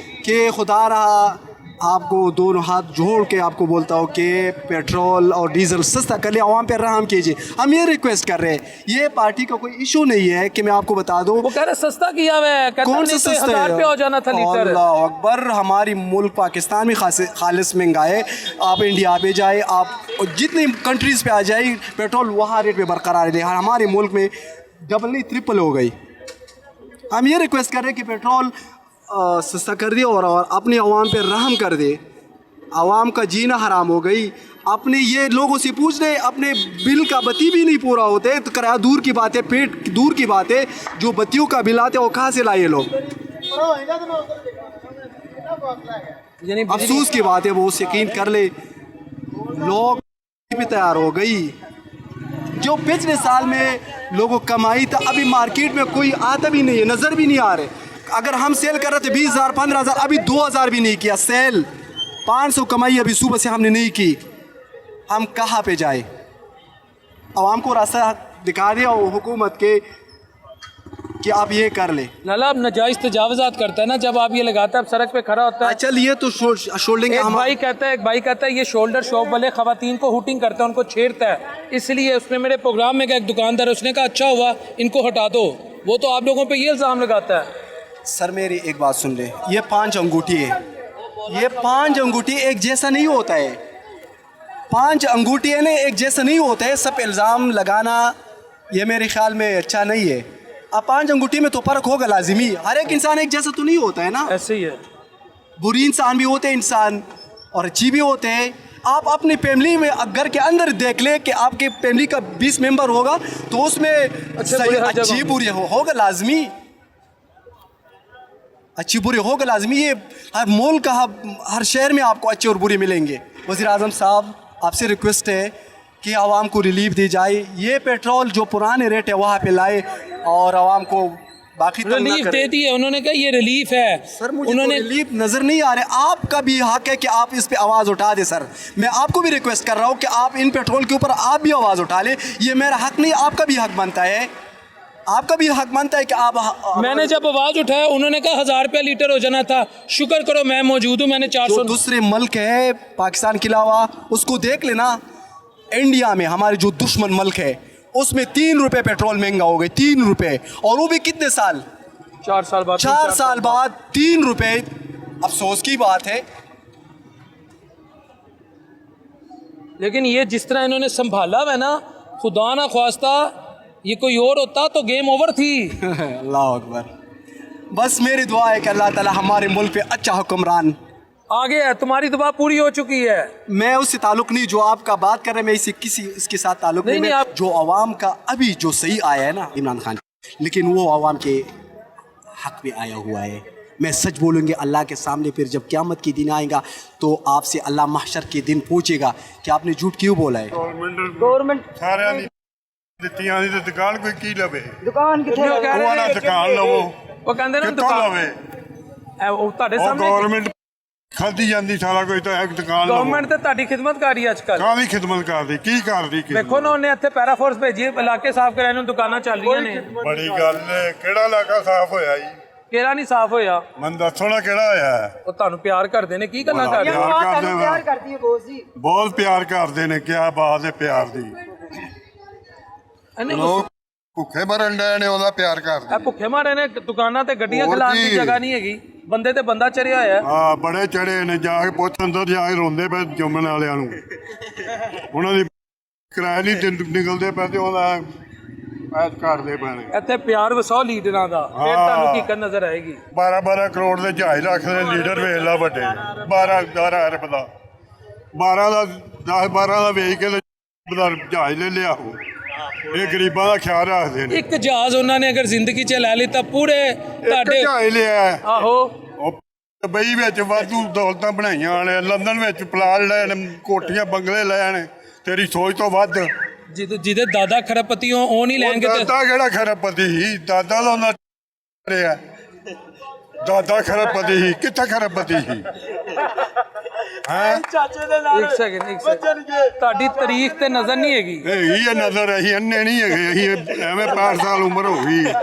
कि खुदा रहा आपको दोनों हाथ जोड़ के आपको बोलता हूँ कि पेट्रोल और डीज़ल सस्ता कर ले, आवाम पर रहम कीजिए। हम ये रिक्वेस्ट कर रहे हैं। ये पार्टी का कोई इशू नहीं है कि मैं आपको बता दूँ। वो कह रहे सस्ता किया हुआ है, कौन सा सस्ता? 1000 रुपया हो जाना था लीटर। अल्लाह अकबर। हमारी मुल्क पाकिस्तान में खालिस महंगा है। आप इंडिया पे जाए, आप जितनी कंट्रीज़ पे आ जाए, पेट्रोल वहाँ रेट पे बरकरार है। हमारे मुल्क में डबल नहीं ट्रिपल हो गई। हम ये रिक्वेस्ट कर रहे हैं कि पेट्रोल सस्ता कर दे और अपने अवाम पे रहम कर दे। अवाम का जीना हराम हो गई। अपने ये लोगों से पूछ रहे, अपने बिल का बत्ती भी नहीं पूरा होते तो किराया दूर की बात है, पेट दूर की बात है। जो बत्तियों का बिल आते हैं वो कहाँ से लाए लोग? अफसोस की बात है, वो यकीन कर ले लोग भी तैयार हो गई। जो पिछले साल में लोगों कमाई था अभी मार्केट में कोई आता भी नहीं है, नज़र भी नहीं आ रहे। अगर हम सेल कर रहे थे 20,000 15,000, अभी 2,000 भी नहीं किया सेल। 500 कमाई अभी सुबह से हमने नहीं की। हम कहाँ पे जाए? आवाम को रास्ता दिखा दिया वो हुकूमत के कि आप ये कर ले। लाला अब नाजायज तजावजात करता है ना, जब आप ये लगाता है, अब सड़क पे खड़ा होता है, चल ये तो शोल्डिंग एक भाई कहता है ये शोल्डर शॉप वाले खवातीन को हुटिंग करता है, उनको छेड़ता है, इसलिए उसने मेरे प्रोग्राम में एक दुकानदार है, उसने कहा अच्छा हुआ इनको हटा दो, वो तो आप लोगों पे ये इल्ज़ाम लगाता है। सर मेरी एक बात सुन ले, ये 5 अंगूठी है, ये 5 अंगूठी एक जैसा नहीं होता है, 5 अंगूठी है ना एक जैसा नहीं होता है, सब इल्ज़ाम लगाना ये मेरे ख्याल में अच्छा नहीं है। अब 5 अंगूठी में तो फ़र्क होगा लाजिमी, हर एक इंसान एक जैसा तो नहीं होता है ना, ऐसे ही है, बुरी इंसान भी होते हैं इंसान और अच्छी भी होते हैं। आप अपनी फैमिली में घर के अंदर देख ले कि आपके फैमिली का 20 मेंबर होगा तो उसमें अच्छी बुरी होगा लाजमी, अच्छी बुरी होगा लाजमी। ये हर मुल्क का हर शहर में आपको अच्छे और बुरे मिलेंगे। वज़ीर आज़म साहब आपसे रिक्वेस्ट है कि आवाम को रिलीफ दी जाए, ये पेट्रोल जो पुराने रेट है वहाँ पे लाए और आवाम को बाकी रिलीफ दे दी है, उन्होंने कहा ये रिलीफ है। सर मुझे उन्होंने तो रिलीफ नज़र नहीं आ रहा, आपका भी हक है कि आप इस पे आवाज़ उठा दे। सर मैं आपको भी रिक्वेस्ट कर रहा हूँ कि आप इन पेट्रोल के ऊपर आप भी आवाज़ उठा ले, ये मेरा हक नहीं, आपका भी हक बनता है, आपका भी हक बनता है कि आप। मैंने जब आवाज़ उठाया उन्होंने कहा 1000 रुपया लीटर हो जाना था, शुक्र करो मैं मौजूद हूँ, मैंने 400। दूसरे मुल्क है पाकिस्तान के अलावा उसको देख लेना, इंडिया में हमारे जो दुश्मन मुल्क है उसमें 3 रुपये पेट्रोल महंगा हो गए, 3 रुपये, और वो भी कितने साल, 4 साल बाद, 4 साल बाद 3 रुपये। अफसोस की बात है, लेकिन ये जिस तरह इन्होंने संभाला हुआ है ना, खुदा ना ख्वास्ता ये कोई और होता तो गेम ओवर थी। अल्लाह अकबर। बस मेरी दुआ है कि अल्लाह ताला हमारे मुल्क पे अच्छा हुक्मरान आगे है, तुम्हारी दुआ पूरी हो चुकी है। मैं उससे ताल्लुक़ नहीं जो आपका बात कर रहे हैं, मैं इसी इसके साथ ताल्लुक़ नहीं, आप जो आवाम का अभी जो सही आया है ना इमरान खान, लेकिन वो आवाम के हक में आया हुआ है। मैं सच बोलूँगी अल्लाह के सामने फिर जब क़यामत के दिन आएगा तो आपसे अल्लाह महशर के दिन पूछेगा कि आपने झूठ क्यों बोला है। गवर्नमेंट ਸਾਰਿਆਂ ਦੀ ਦਿੱਤੀਆਂ ਦੀ ਦੁਕਾਨ ਕੋਈ ਕੀ ਲਵੇ ਦੁਕਾਨ ਕਿੱਥੇ ਉਹ ਵਾਲਾ ਦੁਕਾਨ ਲਵੋ ਉਹ ਕਹਿੰਦੇ ਨੇ ਕਿੱਥੋਂ ਲਵੇ ਉਹ ਤੁਹਾਡੇ ਉਹ ਸਾਹਮਣੇ ਗਵਰਨਮੈਂਟ ਖਾਦੀ ਜਾਂਦੀ ਸਾਰਾ ਕੋਈ ਤਾਂ ਇੱਕ ਦੁਕਾਨ ਲਵੋ ਗਵਰਨਮੈਂਟ ਤੇ ਤੁਹਾਡੀ ਖਿਦਮਤ ਕਰ ਰਹੀ ਹੈ ਅੱਜ ਕੱਲ੍ਹ। ਕਾਹਦੀ ਖਿਦਮਤ ਕਰਦੀ ਕੀ ਕਰਦੀ ਦੇਖੋ ਨਾ ਉਹਨੇ ਇੱਥੇ ਪੈਰਾਫੋਰਸ ਭੇਜੀ ਹੈ, ਇਲਾਕੇ ਸਾਫ਼ ਕਰਾਏ ਨੂੰ, ਦੁਕਾਨਾਂ ਚੱਲ ਰਹੀਆਂ ਨੇ। ਬੜੀ ਗੱਲ ਹੈ, ਕਿਹੜਾ ਇਲਾਕਾ ਸਾਫ਼ ਹੋਇਆ ਜੀ? ਕਿਹੜਾ ਨਹੀਂ ਸਾਫ਼ ਹੋਇਆ? ਮੈਨੂੰ ਦੱਸੋ ਨਾ ਕਿਹੜਾ ਹੋਇਆ? ਉਹ ਤੁਹਾਨੂੰ ਪਿਆਰ ਕਰਦੇ ਨੇ, ਕੀ ਗੱਲਾਂ ਕਰ ਰਹੇ ਹੋ? ਪਿਆਰ ਕਰਦੀ ਹੈ ਬੋਸ ਜੀ, ਬਹੁਤ ਪਿਆਰ ਕਰਦੇ ਨੇ, ਕਿਆ ਬਾਤ ਹੈ ਪਿਆਰ ਦੀ। ਲੋਕ ਭੁੱਖੇ ਮਰਨ ਡਏ ਨੇ, ਉਹਦਾ ਪਿਆਰ ਕਰਦੇ। ਇਹ ਭੁੱਖੇ ਮਾਰੇ ਨੇ, ਦੁਕਾਨਾਂ ਤੇ ਗੱਡੀਆਂ ਖਿਲਾਉਣ ਦੀ ਜਗ੍ਹਾ ਨਹੀਂ ਹੈਗੀ, ਬੰਦੇ ਤੇ ਬੰਦਾ ਚੜਿਆ ਹੋਇਆ। ਹਾਂ ਬੜੇ ਚੜੇ ਨੇ, ਜਾ ਕੇ ਪੁੱਛ ਅੰਦਰ ਜਾ ਕੇ ਰੋਂਦੇ ਪਏ ਜੰਮਣ ਵਾਲਿਆਂ ਨੂੰ, ਉਹਨਾਂ ਦੀ ਕਿਰਾਏ ਨਹੀਂ ਨਿਕਲਦੇ ਪਏ ਤੇ ਉਹਦਾ ਐਸ ਕਰਦੇ ਪਏ ਨੇ। ਇੱਥੇ ਪਿਆਰ ਵਸਾਓ ਲੀਡਰਾਂ ਦਾ, ਫਿਰ ਤੁਹਾਨੂੰ ਹਕੀਕਤ ਨਜ਼ਰ ਆਏਗੀ। 12 ਕਰੋੜ ਦੇ ਜਹਾਜ਼ ਰੱਖਦੇ ਲੀਡਰ ਵੇਖ ਲਾ ਵੱਡੇ, 12 ਅਰਬ ਦਾ, 12 ਦਾ 10-12 ਦਾ ਵੇਚ ਕੇ ਜਹਾਜ਼ ਲੈ ਲਿਆ। ਇਹ ਗਰੀਬਾਂ ਦਾ ਖਿਆਲ ਰੱਖਦੇ ਨੇ। ਇੱਕ ਜਹਾਜ਼ ਉਹਨਾਂ ਨੇ ਅਗਰ ਜ਼ਿੰਦਗੀ 'ਚ ਲੈ ਲਿੱਤਾ, ਪੂਰੇ ਤੁਹਾਡੇ ਜਹਾਜ਼ ਲਿਆ। ਆਹੋ ਉਹ ਦੁਬਈ ਵਿੱਚ ਵਾਧੂ ਦੌਲਤਾਂ ਬਣਾਈਆਂ ਨੇ, ਲੰਦਨ ਵਿੱਚ ਪਲਾਟ ਲਏ ਨੇ, ਕੋਠੀਆਂ ਬੰਗਲੇ ਲਏ ਨੇ, ਤੇਰੀ ਸੋਚ ਤੋਂ ਵੱਧ। ਜਿਹਦੇ ਦਾਦਾ ਖਰਬਪਤੀ ਹੋ ਉਹ ਨਹੀਂ ਲੈਣਗੇ। ਦਾਦਾ ਕਿਹੜਾ ਖਰਬਪਤੀ ਸੀ? ਦਾਦਾ ਦਾ ਉਹਨਾਂ ਰਿਹਾ, ਦਾਦਾ ਖਰਬਪਤੀ ਸੀ, ਕਿੱਥੇ ਖਰਬਪਤੀ ਸੀ? ਚਾਚੇ ਦੇ ਨਾਲ ਇੱਕ ਸੈਕਿੰਡ ਤੁਹਾਡੀ ਤਾਰੀਖ ਤੇ ਨਜ਼ਰ ਨਹੀਂ ਹੈਗੀ। ਇਹ ਨਜ਼ਰ ਅਸੀਂ ਅੰਨੇ ਨਹੀਂ ਹੈਗੇ, ਅਸੀਂ ਐਵੇਂ 65 ਸਾਲ ਉਮਰ ਹੋ ਗਈ।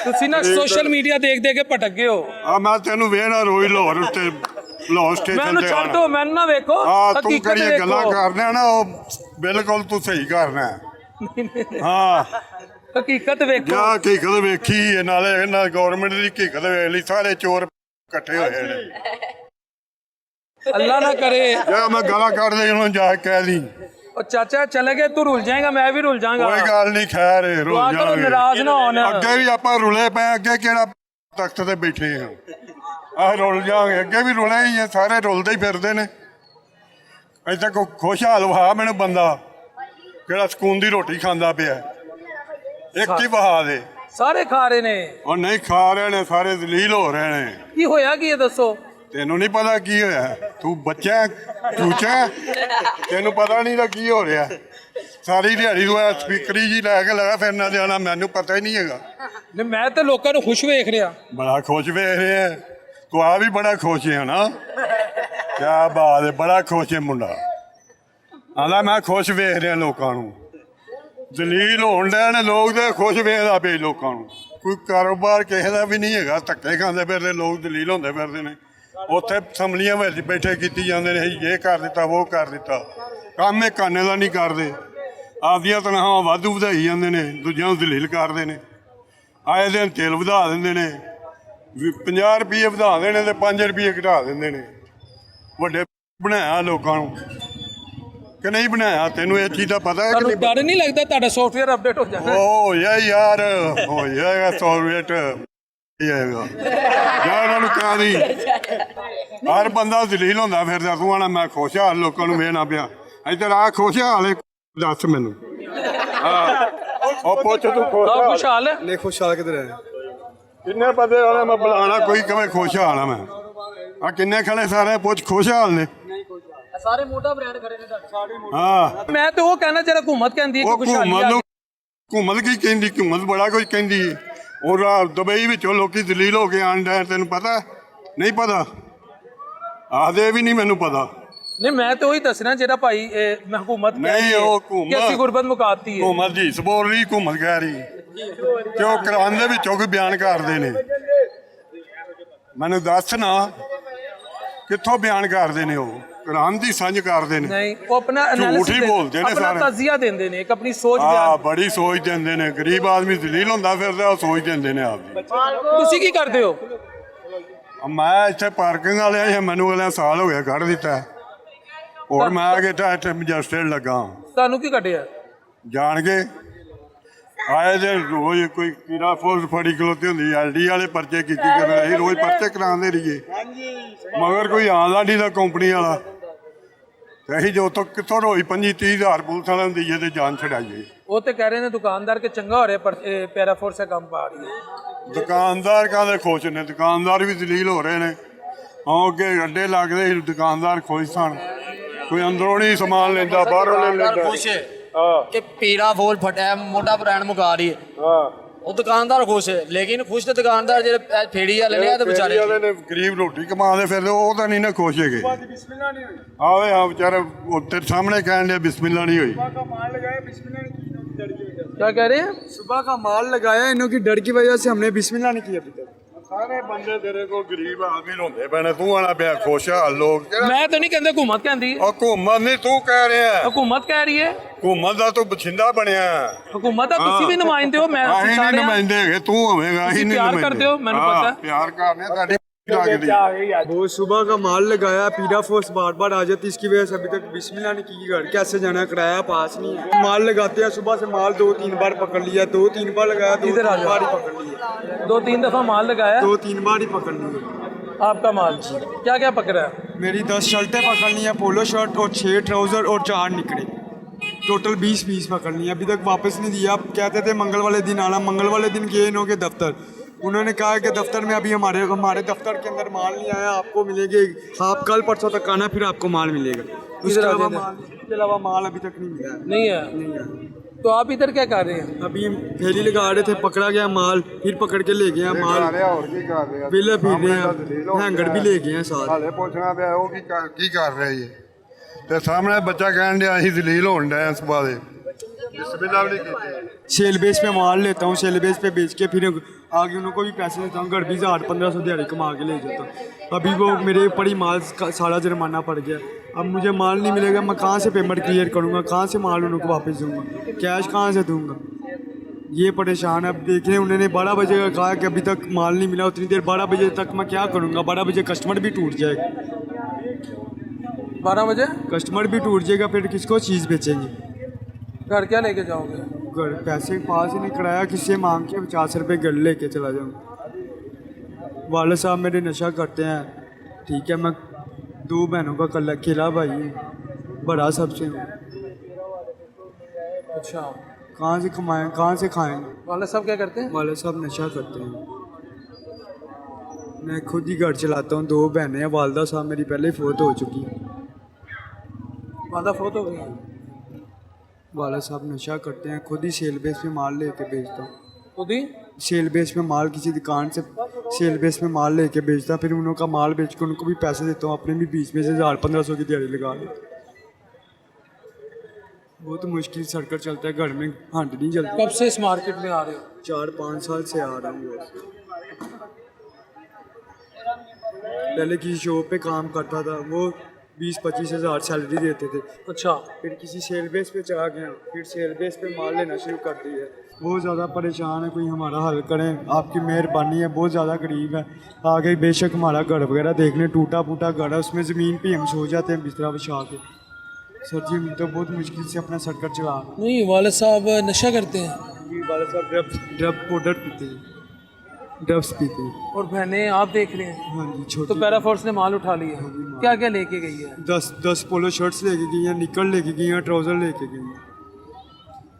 ਤੁਸੀਂ ਨਾ ਸੋਸ਼ਲ ਮੀਡੀਆ ਦੇਖ ਦੇਖ ਕੇ ਭਟਕ ਗਏ ਹੋ। ਆ ਮੈਂ ਤੈਨੂੰ ਵੇਖਣਾ ਰੋਜ਼ ਲਾਹੌਰ ਉੱਤੇ, ਲਾਹੌਰ ਸਟੇਸ਼ਨ ਮੈਨੂੰ ਤੇ ਛੱਡ ਦੋ, ਮੈਨੂੰ ਨਾ ਵੇਖੋ। ਤੂੰ ਕਿਹੜੀਆਂ ਗੱਲਾਂ ਕਰਨਾ ਨਾ, ਉਹ ਬਿਲਕੁਲ ਤੂੰ ਸਹੀ ਕਰਨਾ। ਹਾਂ ਹਕੀਕਤ ਵੇਖੋ, ਜਾਂ ਹਕੀਕਤ ਵੇਖੀ, ਨਾਲੇ ਇਹਨਾਂ ਗਵਰਨਮੈਂਟ ਦੀ ਹਕੀਕਤ ਵੇਖ ਲਈ, ਸਾਰੇ ਚੋਰ ਇਕੱਠੇ ਹੋਏ ਨੇ। ਅੱਲਾ ਨਾ ਕਰੇ ਜਾਂ ਮੈਂ ਗਾਲਾਂ ਕੱਢਦੇ ਉਹਨੂੰ ਜਾ ਕੇ ਕਹਿ ਦੀ ਉਹ ਚਾਚਾ ਚਲੇ ਗਏ, ਤੂੰ ਰੁਲ ਜਾਏਗਾ, ਮੈਂ ਵੀ ਰੁਲ ਜਾਵਾਂਗਾ। ਕੋਈ ਗੱਲ ਨਹੀਂ, ਖੈਰ ਰੁਲ ਜਾਵਾਂਗੇ, ਨਾਰਾਜ਼ ਨਾ ਹੋਣ। ਅੱਗੇ ਵੀ ਆਪਾਂ ਰੁਲੇ ਪਏ, ਅੱਗੇ ਕਿਹੜਾ ਤਖਤ ਤੇ ਬੈਠੇ ਹਾਂ, ਆਹ ਰੁਲ ਜਾਵਾਂਗੇ, ਅੱਗੇ ਵੀ ਰੁਲੇ ਹੀ ਆ, ਸਾਰੇ ਰੁਲਦੇ ਹੀ ਫਿਰਦੇ ਨੇ। ਇੱਥੇ ਕੋਈ ਖੁਸ਼ਹਾਲ ਵਹਾ ਮੈਨੂੰ ਬੰਦਾ ਕਿਹੜਾ ਸਕੂਨ ਦੀ ਰੋਟੀ ਖਾਂਦਾ ਪਿਆ, ਇੱਕ ਹੀ ਵਹਾ ਦੇ। ਸਾਰੇ ਖਾ ਰਹੇ ਨੇ। ਉਹ ਨਹੀਂ ਖਾ ਰਹੇ ਨੇ, ਸਾਰੇ ਦਲੀਲ ਹੋ ਰਹੇ ਨੇ। ਕੀ ਹੋਇਆ ਕੀ ਹੈ ਦੱਸੋ? ਤੈਨੂੰ ਨਹੀਂ ਪਤਾ ਕੀ ਹੋਇਆ? ਤੂੰ ਬੱਚਾ ਚੂਚਾ, ਤੈਨੂੰ ਪਤਾ ਨਹੀਂ ਦਾ ਕੀ ਹੋ ਰਿਹਾ? ਸਾਰੀ ਦਿਹਾੜੀ ਤੂੰ ਸਪੀਕਰੀ ਜੀ ਲੈ ਕੇ ਲਗਾ ਫਿਰਨਾ ਜਾਣਾ, ਮੈਨੂੰ ਪਤਾ ਹੀ ਨਹੀਂ ਹੈਗਾ। ਨਹੀਂ ਮੈਂ ਤਾਂ ਲੋਕਾਂ ਨੂੰ ਖੁਸ਼ ਵੇਖ ਰਿਹਾ। ਬੜਾ ਖੁਸ਼ ਵੇਖ ਰਿਹਾ ਤੂੰ, ਆ ਵੀ ਬੜਾ ਖੁਸ਼ ਹੈ ਨਾ? ਕਿਆ ਬਾਤ ਹੈ, ਬੜਾ ਖੁਸ਼ ਹੈ ਮੁੰਡਾ। ਆਂਦਾ ਮੈਂ ਖੁਸ਼ ਵੇਖ ਰਿਹਾ ਲੋਕਾਂ ਨੂੰ। ਦਲੀਲ ਹੋਣ ਡਿਆ ਨੇ ਲੋਕ ਤੇ ਖੁਸ਼ ਵੇਖਦਾ ਪਏ ਲੋਕਾਂ ਨੂੰ। ਕੋਈ ਕਾਰੋਬਾਰ ਕਿਸੇ ਦਾ ਵੀ ਨਹੀਂ ਹੈਗਾ, ਧੱਕੇ ਖਾਂਦੇ ਫਿਰਦੇ ਲੋਕ, ਦਲੀਲ ਹੁੰਦੇ ਫਿਰਦੇ ਨੇ। ਉੱਥੇ ਅਸੈਂਬਲੀਆਂ ਵਿੱਚ ਬੈਠੇ ਕੀਤੀ ਜਾਂਦੇ ਨੇ, ਇਹ ਕਰ ਦਿੱਤਾ ਉਹ ਕਰ ਦਿੱਤਾ, ਕੰਮ ਇਹ ਕਾਨੇ ਦਾ ਨਹੀਂ ਕਰਦੇ। ਆਪਦੀਆਂ ਤਨਖਾਹਾਂ ਵਾਧੂ ਵਧਾਈ ਜਾਂਦੇ ਨੇ, ਦੂਜਿਆਂ ਨੂੰ ਦਲੀਲ ਕਰਦੇ ਨੇ। ਆਏ ਦਿਨ ਤੇਲ ਵਧਾ ਦਿੰਦੇ ਨੇ, 50 ਰੁਪਏ ਵਧਾ ਦੇਣੇ ਤੇ 5 ਰੁਪਏ ਘਟਾ ਦਿੰਦੇ ਨੇ। ਵੱਡੇ ਬਣਾਇਆ ਲੋਕਾਂ ਨੂੰ ਕਿ ਨਹੀਂ ਬਣਾਇਆ? ਤੈਨੂੰ ਇਹ ਚੀਜ਼ ਦਾ ਪਤਾ ਹੈ ਕਿ ਤੁਹਾਨੂੰ ਨਹੀਂ? ਡਰ ਨਹੀਂ ਲੱਗਦਾ ਤੁਹਾਡਾ ਸੌਫਟਵੇਅਰ ਅਪਡੇਟ ਹੋ ਜਾਣਾ? ਹੋ ਜਾ ਯਾਰ, ਹੋ ਜਾਏਗਾ ਸੌਰਵੇਟ ਜਾਏਗਾ ਜਾਂ ਉਹਨਾਂ ਨੂੰ ਕਹਾਂ ਦੀ ਹਰ ਬੰਦਾ ਦਲੀਲ ਹੁੰਦਾ ਫਿਰਦਾ। ਤੂੰ ਆਣਾ ਮੈਂ ਖੁਸ਼ਹਾਲ ਲੋਕਾਂ ਨੂੰ ਵੇਖਣਾ ਪਿਆ। ਇੱਧਰ ਆ ਖੁਸ਼ਹਾਲ ਹੈ, ਦੱਸ ਮੈਨੂੰ। ਹਾਂ ਉਹ ਪੁੱਛ ਤੂੰ ਆਹ ਖੁਸ਼ਹਾਲ ਖੁਸ਼ਹਾਲ ਹੈ? नहीं खुशहाल किधर है? ਕਿੰਨੇ ਬੰਦੇ ਵਾਲੇ ਮੈਂ ਬੁਲਾਣਾ, ਕੋਈ ਕਵੇ ਖੁਸ਼ਹਾਲ ਆ ਮੈਂ। ਆ ਕਿੰਨੇ ਖੜੇ ਸਾਰੇ ਪੁੱਛ ਖੁਸ਼ਹਾਲ ਨੇ? ਸਾਰੇ ਮੋਟਾ ਬ੍ਰਾਂਡ ਖੜੇ ਨੇ ਤੁਹਾਡੇ। ਹਾਂ ਮੈਂ ਤੇ ਉਹ ਕਹਿਣਾ ਜਿਹੜਾ ਹਕੂਮਤ ਕਹਿੰਦੀ ਹੈ ਕਿ ਉਹ ਖੁਸ਼ਹਾਲੀ ਘੁੰਮਣ ਆ ਨੂੰ, ਗਈ। ਘੁੰਮਣ ਕੀ ਕਹਿੰਦੀ? ਘੁੰਮਣ ਬੜਾ ਕੁਝ ਕਹਿੰਦੀ ਹੈ। ਉਹ ਦੁਬਈ ਵਿੱਚੋਂ ਲੋਕੀ ਦਲੀਲ ਹੋ ਕੇ ਆਣ ਡਏ, ਤੈਨੂੰ ਪਤਾ ਨਹੀਂ? ਪਤਾ ਆਖਦੇ ਵੀ ਨਹੀਂ ਮੈਨੂੰ ਪਤਾ। ਨਹੀਂ ਮੈਂ ਤੇ ਉਹੀ ਦੱਸਣਾ ਜਿਹੜਾ ਭਾਈ ਮੈਂ ਹਕੂਮਤ ਕਹਿ ਰਹੀ ਨਹੀਂ ਹੈ ਉਹ ਕਿ ਅਸੀਂ ਗੁਰਬਤ ਮੁਕਾਤੀ ਹੈ। ਘੁੰਮਤ ਜੀ ਸਬੋਲ ਰਹੀ, ਘੁੰਮਤ ਕਹਿ ਰਹੀ ਕਿ ਉਹ ਕੁਰਾਨ ਦੇ ਵਿੱਚੋਂ ਕੋਈ ਬਿਆਨ ਕਰਦੇ ਨੇ। ਮੈਨੂੰ ਦੱਸ ਨਾ ਕਿੱਥੋਂ ਬਿਆਨ ਕਰਦੇ ਨੇ? ਉਹ ਕੁਰਾਨ ਦੀ ਸਾਂਝ ਕਰਦੇ ਨੇ। ਨਹੀਂ ਉਹ ਆਪਣਾ ਝੂਠ ਹੀ ਐਨਾਲਿਸਿਸ ਬੋਲਦੇ ਨੇ ਆਪਣਾ ਸਾਰੇ। ਤਜ਼ੀਆ ਦਿੰਦੇ ਨੇ, ਇੱਕ ਆਪਣੀ ਸੋਚ ਆ ਬਿਆਨ। ਬੜੀ ਸੋਚ ਦਿੰਦੇ ਨੇ। ਗਰੀਬ ਆਦਮੀ ਦਲੀਲ ਹੁੰਦਾ ਫਿਰਦਾ, ਉਹ ਸੋਚ ਦਿੰਦੇ ਨੇ ਆਪਦੀ। ਤੁਸੀਂ ਕੀ ਕਰਦੇ ਹੋ? ਮੈਂ ਇੱਥੇ ਪਾਰਕਿੰਗ ਵਾਲਿਆਂ ਸੀ, ਮੈਨੂੰ ਅਗਲੇ ਸਾਲ ਹੋ ਗਿਆ ਕੱਢ ਦਿੱਤਾ। ਹੋਰ ਮੈਂ ਆ ਕੇ ਤਾਂ ਇੱਥੇ ਮੈਜਿਸਟਰੇਟ ਲੱਗਾ ਤੁਹਾਨੂੰ ਕੀ ਕੱਢਿਆ? ਜਾਣ ਕੇ ਆਏ ਦੇ ਰੋਜ਼ ਕੋਈ ਕੀੜਾ ਫੋਰਸ ਫੜੀ ਖਲੋਤੀ ਹੁੰਦੀ, ਐਲਡੀ ਵਾਲੇ ਪਰਚੇ ਕੀ ਕਰਦੇ ਸੀ, ਰੋਜ਼ ਪਰਚੇ ਕਰਾਉਂਦੇ ਰਹੀਏ। ਮਗਰ ਕੋਈ ਆਉਂਦਾ ਨਹੀਂ ਦਾ ਕੰਪਨੀ ਵਾਲਾ, ਤੇ ਅਸੀਂ ਜੋ ਤੋਂ ਕਿੱਥੋਂ ਰੋਜ਼ 25-30 ਹਜ਼ਾਰ ਪੁਲਿਸ ਵਾਲਿਆਂ ਨੂੰ ਦਈਏ ਤੇ ਜਾਨ ਛਡਾਈਏ। ਉਹ ਤੇ ਕਹਿ ਰਹੇ ਨੇ ਦੁਕਾਨਦਾਰ ਕੇ ਚੰਗਾ ਹੋ ਰਿਹਾ ਪਰ ਪੈਰਾ ਫੋਰਸ ਦਾ ਕੰਮ ਪਾ ਰਹੀ ਹੈ। ਦੁਕਾਨਦਾਰ ਕਾਹਦੇ ਖੁਸ਼ ਨੇ? ਦੁਕਾਨਦਾਰ ਵੀ ਦਲੀਲ ਹੋ ਰਹੇ ਨੇ। ਅੱਗੇ ਅੱਡੇ ਲੱਗਦੇ ਸੀ, ਦੁਕਾਨਦਾਰ ਖੁਸ਼ ਸਨ। ਕੋਈ ਅੰਦਰੋਂ ਨਹੀਂ ਸਮਾਨ ਲੈਂਦਾ, ਬਾਹਰੋਂ ਲੈ ਲੈਂਦਾ। खुश है कि पीरा फोल फटा है, मोटा ब्रांड मुका रही है। ਹਾਂ वो दुकानदार खुश है, लेकिन खुश तो दुकानदार जो फेड़ी वाले ने तो बेचारे ਵਾਲੇ ਨੇ ਗਰੀਬ ਰੋਟੀ ਕਮਾਉਂਦੇ ਫਿਰਦੇ, ਉਹ ਤਾਂ ਨਹੀਂ ਨਾ ਖੁਸ਼ ਹੈਗੇ। ਆਵੇ ਆ ਵਿਚਾਰੇ ਉਹ ਤੇਰੇ ਸਾਹਮਣੇ ਕਹਿਣ ਦੇ ਬਿਸਮਿਲ੍ਲਾ ਨਹੀਂ ਹੋਈ। क्या कह रहे हैं? सुबह का माल लगाया, इन्हों की डर की वजह से हमने बिस्मिल्लाह नहीं किया अभी तक। ਸਾਰੇ ਬੰਦੇ ਤੇਰੇ ਕੋਲ ਗਰੀਬ ਆਦਮੀ ਹੁੰਦੇ ਪੈਣੇ, ਤੂੰ ਆਣਾ ਪਿਆ ਖੁਸ਼ਹਾਲ ਲੋਕ। मैं तो नहीं कहता हुकूमत कहती है। ਹਕੂਮਤ ਨਹੀਂ ਤੂੰ ਕਹਿ ਰਿਹਾ, हुकूमत कह रही है। ਹਕੂਮਤ ਦਾ ਤੂੰ ਬਛਿੰਦਾ ਬਣਿਆ। हुकूमत का तुसी भी नुमाइंदे हो, मैं ਅਸੀਂ ਨਹੀਂ सारे ਨੁਮਾਇੰਦੇ ਹੈਗੇ, ਤੂੰ ਹੋਵੇਗਾ। ਅਸੀਂ ਨਹੀਂ ਪਿਆਰ ਨੁਮਾਇੰਦੇ। ਕਰਦੇ ਹੋ, ਮੈਨੂੰ ਪਤਾ ਹੈ। ਪਿਆਰ ਕਰਨੇ ਤੁਹਾਡੀ ਲੱਗਦੀ। वो सुबह का माल लगाया, पीरा फोर्स बार बार आ जाती, इसकी वजह से अभी तक बिस्मिल्लाह नहीं की। घर कैसे जाना, किराया पास नहीं है। माल लगाते हैं सुबह से, माल 2-3 बार पकड़ लिया, 2-3 बार लगाया, इधर आ 2-3 जाओ। बार ही पकड़ लिया, 2-3 दफा माल लगाया 2-3 बार ही पकड़ लिया। आपका माल क्या क्या पकड़ा है? मेरी 10 शर्टें पकड़ ली हैं, पोलो शर्ट और 6 ट्राउज़र और 4 निकले, टोटल 20 पीस पकड़ लिए। अभी तक वापस नहीं दिया। अब कहते थे मंगल वाले दिन आना, मंगल वाले दिन गए इन्हों के दफ्तर, उन्होंने कहा कि दफ्तर में अभी हमारे दफ्तर के अंदर माल नहीं आया, आपको मिलेंगे, आप कल परसों तक आना, फिर आपको माल मिलेगा। उसके अलावा माल अभी तक नहीं मिला है। नहीं है। नहीं है। तो आप इधर क्या कर रहे हैं? अभी हम फेरी लगा रहे थे, पकड़ा गया माल, फिर पकड़ के ले गए हैं माल, ਹੋਰ ਕੀ ਕਰ ਰਿਹਾ? बिल फिर रहे हैं, हैंगर भी ले गए हैं साथ। ਹਾਲੇ ਪੁੱਛਣਾ ਪਿਆ ਉਹ ਕੀ ਕਰ ਰਿਹਾ ਜੀ? ਤੇ ਸਾਹਮਣੇ ਬੱਚਾ ਕਹਿਣ ਡਿਆ ਅਸੀਂ ਦਲੀਲ ਹੋਣ ਡਏ ਆ ਸੁਭਾ ਦੇ। ਬਿਸਮਿਲ੍ਲਾ ਵੀ ਨਹੀਂ ਕੀਤੀ। सेल बेस पे माल लेता हूँ, सेल बेस पे बेच के फिर आगे उनको भी पैसे देता हूँ, घर भी 1000-1500 दिहाड़ी कमा के ले जाता हूँ। अभी वो मेरे ऊपर ही माल का सारा जुर्माना पड़ गया। अब मुझे माल नहीं मिलेगा, मैं कहाँ से पेमेंट क्लियर करूँगा, कहाँ से माल उनको वापस दूँगा, कैश कहाँ से दूँगा? ये परेशान है। अब देख रहे हैं, उन्होंने 12 बजे का कहा कि अभी तक माल नहीं मिला। उतनी देर 12 बजे तक मैं क्या करूँगा? 12 बजे कस्टमर भी टूट जाएगा, 12 बजे कस्टमर भी टूट जाएगा, फिर किसको चीज़ बेचेंगे? घर क्या लेके जाओगे? घर पैसे पास ही नहीं, किराया किससे मांग के 50 रुपये घर लेके चला जाऊँ। वाले साहब मेरे नशा करते हैं, ठीक है, मैं 2 बहनों का कल अकेला भाई हूँ, बड़ा सबसे हूँ। अच्छा, कहाँ से कमाएं, कहाँ से खाएंगे? वाले साहब क्या करते हैं? वाले साहब नशा करते हैं। मैं खुद ही घर चलाता हूँ, 2 बहनें हैं, वालदा साहब मेरी पहले ही फोत हो चुकी है। वादा फोत हो गई है। वाला साहब नशा करते हैं, खुद ही सेल बेस पे माल लेके बेचता हूँ। खुद ही सेल बेस पे माल किसी दुकान से सेल बेस पे माल लेके बेचता, फिर उन्हों का माल बेच के उनको भी पैसे देता हूँ, अपने भी 20 में से 1000-1500 की दिहाड़ी लगा देता बहुत मुश्किल सड़कर चलता है, घर में हंड नहीं चलती। कब से इस मार्केट में आ रहे हो? 4-5 साल से आ रहा हूँ। पहले किसी शॉप पे काम करता था, वो 20-25 हज़ार सैलरी देते थे। अच्छा, फिर किसी सेल बेस पे चला गया, फिर सेल बेस पे माल लेना शुरू कर दिया। बहुत ज़्यादा परेशान है, कोई हमारा हल करें, आपकी मेहरबानी है। बहुत ज़्यादा गरीब है, आगे बेशक हमारा घर वगैरह देख लें, टूटा फूटा घर है, उसमें ज़मीन पे हम सो जाते हैं बिस्तरा बिछा के। सर जी हम तो बहुत मुश्किल से अपना सड़कर चला रहे हैं। नहीं वालिद साहब नशा करते हैं जी वाले साहब ड्रग पाउडर पीते हैं, ड्रग्स पीते हैं। और बहनें आप देख रहे हैं। हाँ जी, छोटी तो पैरा फोर्स ने माल उठा लिया, क्या क्या लेके गई है? 10 पोलो शर्ट्स लेके गई हैं, निकल लेके गई हैं, ट्राउज़र लेके गई हैं,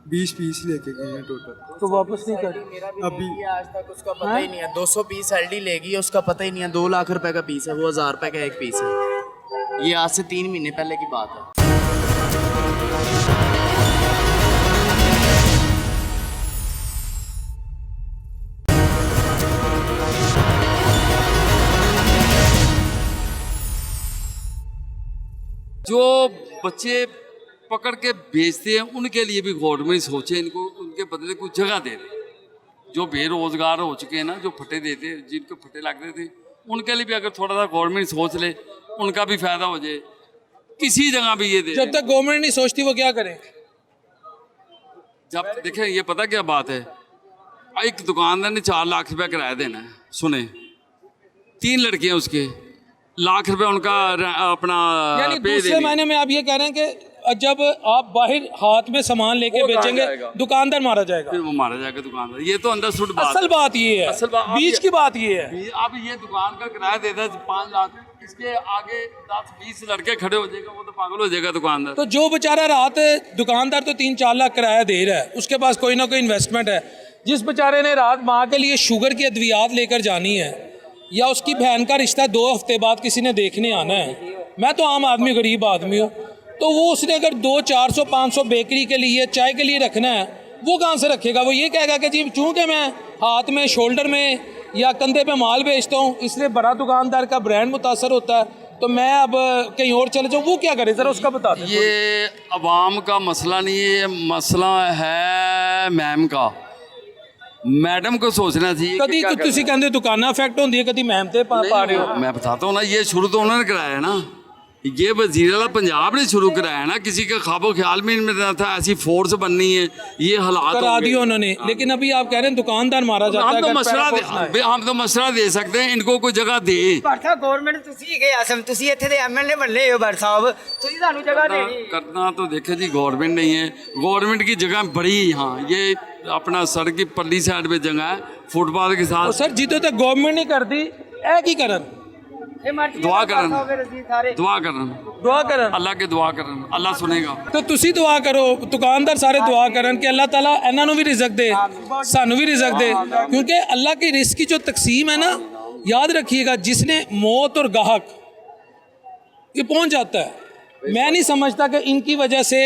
20 पीस लेके गई हैं टोटल। तो वापस नहीं कर अभी आज तक उसका पता ही नहीं है। 200 पीस एलडी लेगी, उसका पता ही नहीं है। 2 लाख रुपए का पीस है, वो 1000 रुपए का एक पीस है। ये आज से 3 महीने पहले की बात है। जो बच्चे पकड़ के बेचते हैं उनके लिए भी गवर्नमेंट सोचे, इनको उनके बदले कुछ जगह दे दे। जो बेरोजगार हो चुके हैं ना, जो फटे देते हैं, जिनको फटे लगते थे, उनके लिए भी अगर थोड़ा सा गवर्नमेंट सोच ले, उनका भी फायदा हो जाए, किसी जगह भी ये दे। जब तक गवर्नमेंट नहीं सोचती वो क्या करें? जब देखें, ये पता क्या बात है, एक दुकानदार ने 4 लाख रुपया किराया देना है, सुने, 3 लड़के हैं उसके, लाख रुपए उनका अपना यानी पे दूसरे देने। महीने में आप ये कह रहे हैं कि जब आप बाहर हाथ में सामान लेके वो कहाँ बेचेंगे जाएगा? दुकानदार मारा जाएगा। फिर वो मारा जाएगा दुकानदार। ये तो अंडरस्टूड बात असल बात ये है, असल बात- बीच की बात ये है। अब ये दुकान का किराया देता है 5 लाख, इसके आगे 10-20 लड़के खड़े हो जाएगा, वो तो पागल हो जाएगा दुकानदार। तो जो बेचारा रात दुकानदार तो 3-4 लाख किराया दे रहा है, उसके पास कोई ना कोई इन्वेस्टमेंट है। जिस बेचारे ने रात माँ के लिए शुगर की अद्वियात लेकर जानी है, या उसकी बहन का रिश्ता 2 हफ्ते बाद किसी ने देखने आना है, मैं तो आम आदमी, गरीब आदमी हूँ, तो वो उसने अगर 200-400-500 बेकरी के लिए, चाय के लिए रखना है, वो कहाँ से रखेगा? वो ये कहेगा कि जी चूँकि मैं हाथ में, शोल्डर में या कंधे पे माल बेचता हूँ, इसलिए बड़ा दुकानदार का ब्रांड मुतासर होता है, तो मैं अब कहीं और चले जाऊँ। वो क्या करे, ज़रा उसका बता दें। ये अवाम का मसला नहीं है, ये मसला है मैम का। मैडम को सोचना चाहिए। कभी तुसी कहते दुकाना इफेक्ट होती है, कभी मैम ते पा रहे हो। मैं बताता हूँ ना, ये शुरू तो उन्होंने कराया है ना, ये वज़ीर-ए-आला पंजाब ने शुरू कराया है ना, किसी का ख्वाबो ख्याल में नहीं था ऐसी फोर्स बननी है, ये हालात करा होंगे। दिया उन्होंने, लेकिन अभी आप कह रहे हैं दुकानदार मारा जाता है। हम तो अगर मशवरा पैरा पोसना है। हम तो मशवरा दे सकते हैं, इनको कोई जगह दे। ਬਰਥਾ ਗਵਰਨਮੈਂਟ ਤੁਸੀਂ ਗਏ ਅਸਮ ਤੁਸੀਂ ਇੱਥੇ ਦੇ ਐਮਐਲਏ ਬਣੇ ਹੋ ਬਰ ਸਾਹਿਬ ਤੁਸੀਂ ਸਾਨੂੰ ਜਗ੍ਹਾ ਦੇਣੀ करना तो देखे जी गवर्नमेंट नहीं है, गवर्नमेंट की जगह बड़ी है यहाँ, ये अपना सड़क की पल्ली साइड पे जगह है, फुटपाथ के और साथ। सर जितों तक गवर्नमेंट नहीं करती ऐ की करन, ਇਹ ਮਰਜ਼ੀ दुआ ਦਾ करन, ਹੋਵੇ ਰਸੀ ਸਾਰੇ दुआ करन, दुआ करन। अल्लाह के दुआ करन, अल्लाह सुनेगा। तो तुसी दुआ करो, दुकानदार सारे दुआ करन कि अल्लाह ताला इन्हां नूं भी रिज़्क दे, सानू भी रिज़्क दे, क्योंकि अल्लाह की रिज़्क की जो तकसीम है ना, याद रखिएगा, जिसने मौत और गाहक ये पहुंच जाता है। मैं नहीं समझता कि इनकी वजह से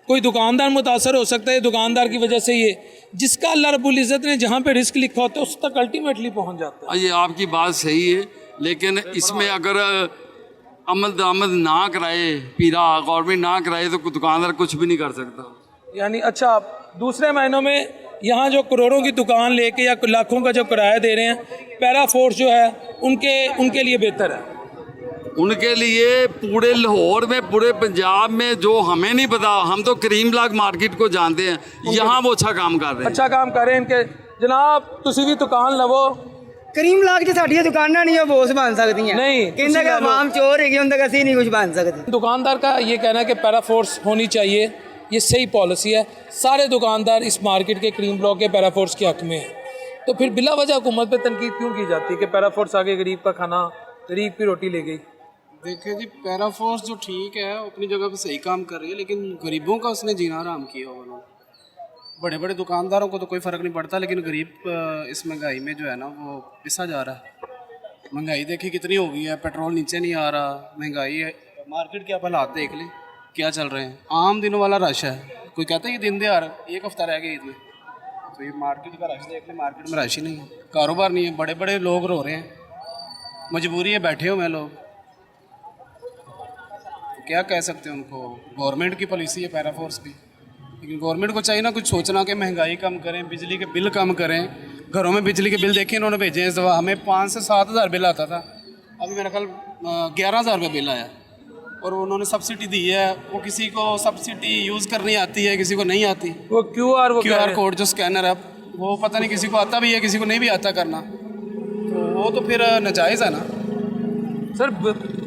कोई दुकानदार मुतासर हो सकता है, दुकानदार की वजह से ये, जिसका अल्लाह रब्बुल इज़्ज़त ने जहाँ पे रिस्क लिखा होता है उस तक अल्टीमेटली पहुँच जाता है। ये आपकी बात सही है, लेकिन इसमें अगर अमल दरामद ना कराए, पीरा गवर्नमेंट ना कराए, तो दुकानदार कुछ भी नहीं कर सकता। यानी अच्छा, दूसरे महीनों में यहाँ जो करोड़ों की दुकान लेके या लाखों का जो किराया दे रहे हैं, पैरा फोर्स जो है उनके लिए बेहतर है। उनके लिए पूरे लाहौर में, पूरे पंजाब में, जो हमें नहीं पता, हम तो करीम बाग मार्केट को जानते हैं, यहाँ वो अच्छा काम कर रहे हैं। अच्छा काम कर रहे हैं इनके जनाब। तुसी भी दुकान लवो, ਕਰੀਮ ਲਾਗ ਚ ਸਾਡੀਆਂ ਦੁਕਾਨਾਂ ਨਹੀਂ ਉਹ ਬੋਸ ਬਣ ਸਕਦੀਆਂ ਨਹੀਂ, ਕਹਿੰਦਾ ਕਿ ਆਵਾਮ ਚੋਰ ਹੈਗੀ ਹੁੰਦਾ ਕਿ ਅਸੀਂ ਨਹੀਂ कुछ बन सकते। दुकानदार का ये कहना है कि पैरा फोर्स होनी चाहिए, ये सही पॉलिसी है। सारे दुकानदार इस मार्केट के क्रीम ब्लॉक के पैरा फोर्स के हक में हैं, तो फिर बिला वजह हुकूमत पे तनकीद क्यों की जाती है कि पैरा फोर्स आगे गरीब का खाना, गरीब की रोटी ले गई? देखिए जी, पैरा फोर्स जो ठीक है अपनी जगह पे सही काम कर रही है, लेकिन गरीबों का उसने जीना हराम किया उन्होंने। बड़े बड़े दुकानदारों को तो कोई फ़र्क नहीं पड़ता, लेकिन गरीब इस महंगाई में जो है ना वो पिसा जा रहा है। महंगाई देखिए कितनी हो गई है, पेट्रोल नीचे नहीं आ रहा, महंगाई है, मार्केट के आप हालात देख लें क्या चल रहे हैं। आम दिनों वाला रश है, कोई कहता है कि दिन दिहाड़ एक हफ्ता रह गया ईद में, तो ये मार्केट का रश देख लें, मार्केट में रश ही नहीं है, कारोबार नहीं है, बड़े बड़े लोग रो रहे हैं, मजबूरी है, बैठे हुए हैं लोग, तो क्या कह सकते हैं उनको। गवर्नमेंट की पॉलिसी है पैरा फोर्स की। लेकिन गवर्नमेंट को चाहिए ना कुछ सोचना कि महंगाई कम करें, बिजली के बिल कम करें। घरों में बिजली के बिल देखे इन्होंने भेजे हैं इस दफ़ा, हमें 5 से 7 हज़ार बिल आता था, अभी मेरा ख्याल 11,000 रुपये बिल आया। और उन्होंने सब्सिडी दी है, वो किसी को सब्सिडी यूज़ करनी आती है, किसी को नहीं आती। वो QR कोड जो स्कैनर है वो पता नहीं किसी को आता भी है, किसी को नहीं भी आता करना, तो वो तो फिर नाजायज़ है ना। सर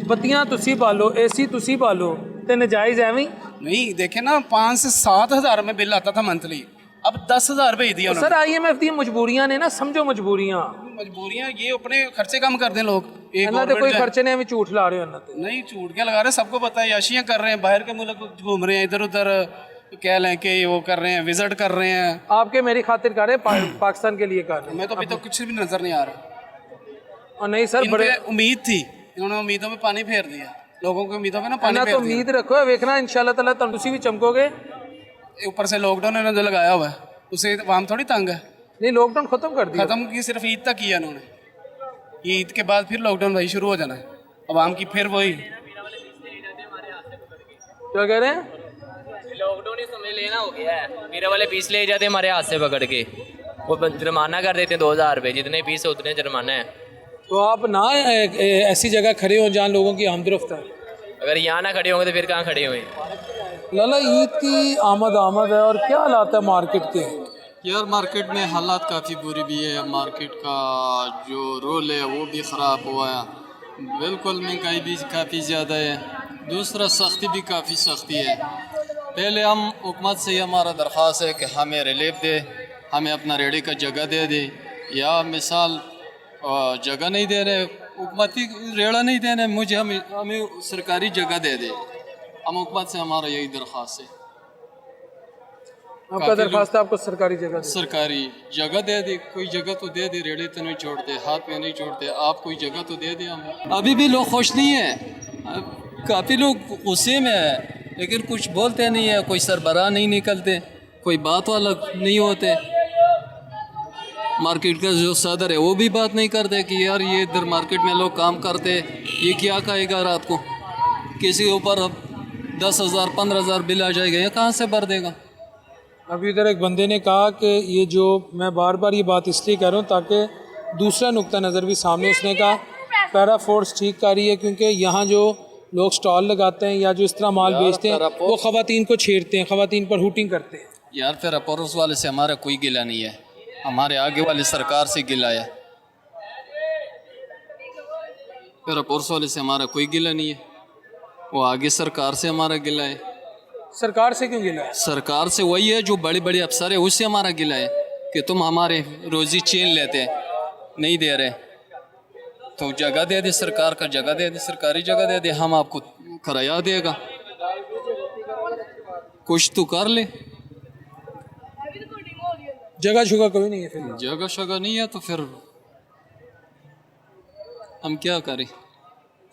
बत्तियां तुसी पालो, AC तुसी पालो, तो नजायज़ एवं नहीं देखे ना, 5 से 7 हज़ार में बिल आता था मंथली, अब 10,000 भेज दिया सर। IMF दी मजबूरियां ने ना, समझो मजबूरियां ये अपने खर्चे कम कर दें लोग। ਇਹਨਾਂ ਤੇ ਕੋਈ ਖਰਚੇ ਨੇ, ਐਵੇਂ ਝੂਠ ਲਾ ਰਹੇ ਹੋ ਇਹਨਾਂ ਤੇ। नहीं झूठ क्या लगा रहे, सबको पता है, याशियाँ कर रहे हैं, बाहर के मुल्क घूम रहे हैं, इधर उधर कह लें कि वो कर रहे हैं, विजिट कर रहे हैं। आपके मेरी खातिर कर रहे हैं, पाकिस्तान के लिए कर रहे हैं। मैं तो अभी तक कुछ भी नजर नहीं आ रहा। और नहीं सर, बड़े उम्मीद थी, इन्होंने उम्मीदों में पानी फेर दिया, लोगों की उम्मीदों में ना पानी ना फेर तो उम्मीद रखो, देखना इंशाल्लाह ताला तुम भी चमकोगे। दिया। ऊपर से लॉकडाउन इन्होंने जो लगाया हुआ है, उससे आवाम थोड़ी तंग है। नहीं, लॉकडाउन खत्म कर दिया, खत्म की सिर्फ ईद तक किया इन्होंने, ईद के बाद फिर लॉकडाउन वही शुरू हो जाना है, आवाम की फिर वही। क्या कह रहे हैं? लॉकडाउन ही समझ लेना हो गया है, मेरे वाले पीस ले जाते हमारे हाथ से पकड़ के, वो जुर्माना कर देते हैं 2,000 रुपये, जितने पीस है उतने जुर्माना है। तो आप ना ऐसी जगह खड़े हो जहाँ लोगों की आमदरफ्त है। अगर यहाँ ना खड़े होंगे तो फिर कहाँ खड़े हुए? लाला, ईद की आमद है, और क्या हालात है मार्केट के? यार मार्केट में हालात काफ़ी बुरी भी है, मार्केट का जो रोल है वो भी ख़राब हुआ है, बिल्कुल महंगाई भी काफ़ी ज़्यादा है, दूसरा सख्ती भी काफ़ी सख्ती है। पहले हम हुकूमत से हमारा दरख्वास्त है कि हमें रिलीफ दे, हमें अपना रेडी का जगह दे दे, या मिसाल जगह नहीं दे रहे, हुकूमती रेड़ा नहीं दे रहे, मुझे हमें सरकारी जगह दे दे। हम हुकूमत से हमारा यही दरख्वास्त है। आपका दरख्वास्त है आपको सरकारी जगह? सरकारी जगह दे दे, कोई जगह तो दे दे, रेड़े तो नहीं छोड़ते, हाथ में नहीं छोड़ते, आप कोई जगह तो दे दे हमें। अभी भी लोग खुश नहीं हैं, काफ़ी लोग गुस्से में है, लेकिन कुछ बोलते नहीं है, कोई सरबराह नहीं निकलते, कोई बात वाला नहीं होते। मार्केट का जो सदर है वो भी बात नहीं करते कि यार ये इधर मार्केट में लोग काम करते, ये क्या कहेगा रात को, किसी के ऊपर 10,000 15,000 बिल आ जाएगा, ये कहाँ से भर देगा। अभी इधर एक बंदे ने कहा कि ये जो, मैं बार बार ये बात इसलिए कह रहा हूँ ताकि दूसरा नुक्ता नज़र भी सामने, उसने कहा पैरा फोर्स ठीक कर रही है, क्योंकि यहाँ जो लोग स्टॉल लगाते हैं या जो इस तरह माल बेचते हैं वो ख़वातीन को छेड़ते हैं, ख़वातीन पर हुटिंग करते हैं। यार फिर अपोरोस वाले से हमारा कोई गिला नहीं है, हमारे आगे वाली सरकार से गिला है, फिर अपोरोस वाले से हमारा कोई गिला नहीं है, वो आगे सरकार से हमारा गिला है। सरकार से क्यों गिला है? सरकार से वही है जो बड़े बड़े अफसर है, उससे हमारा गिला है कि तुम हमारे रोज़ी छीन लेते हैं, नहीं दे रहे, तो जगह दे दे, सरकार का जगह दे दे, सरकारी जगह दे दे, हम आपको किराया देगा, कुछ तो कर ले। जगह शुगह कोई नहीं है, फिर जगह शगह नहीं है तो फिर हम क्या करें,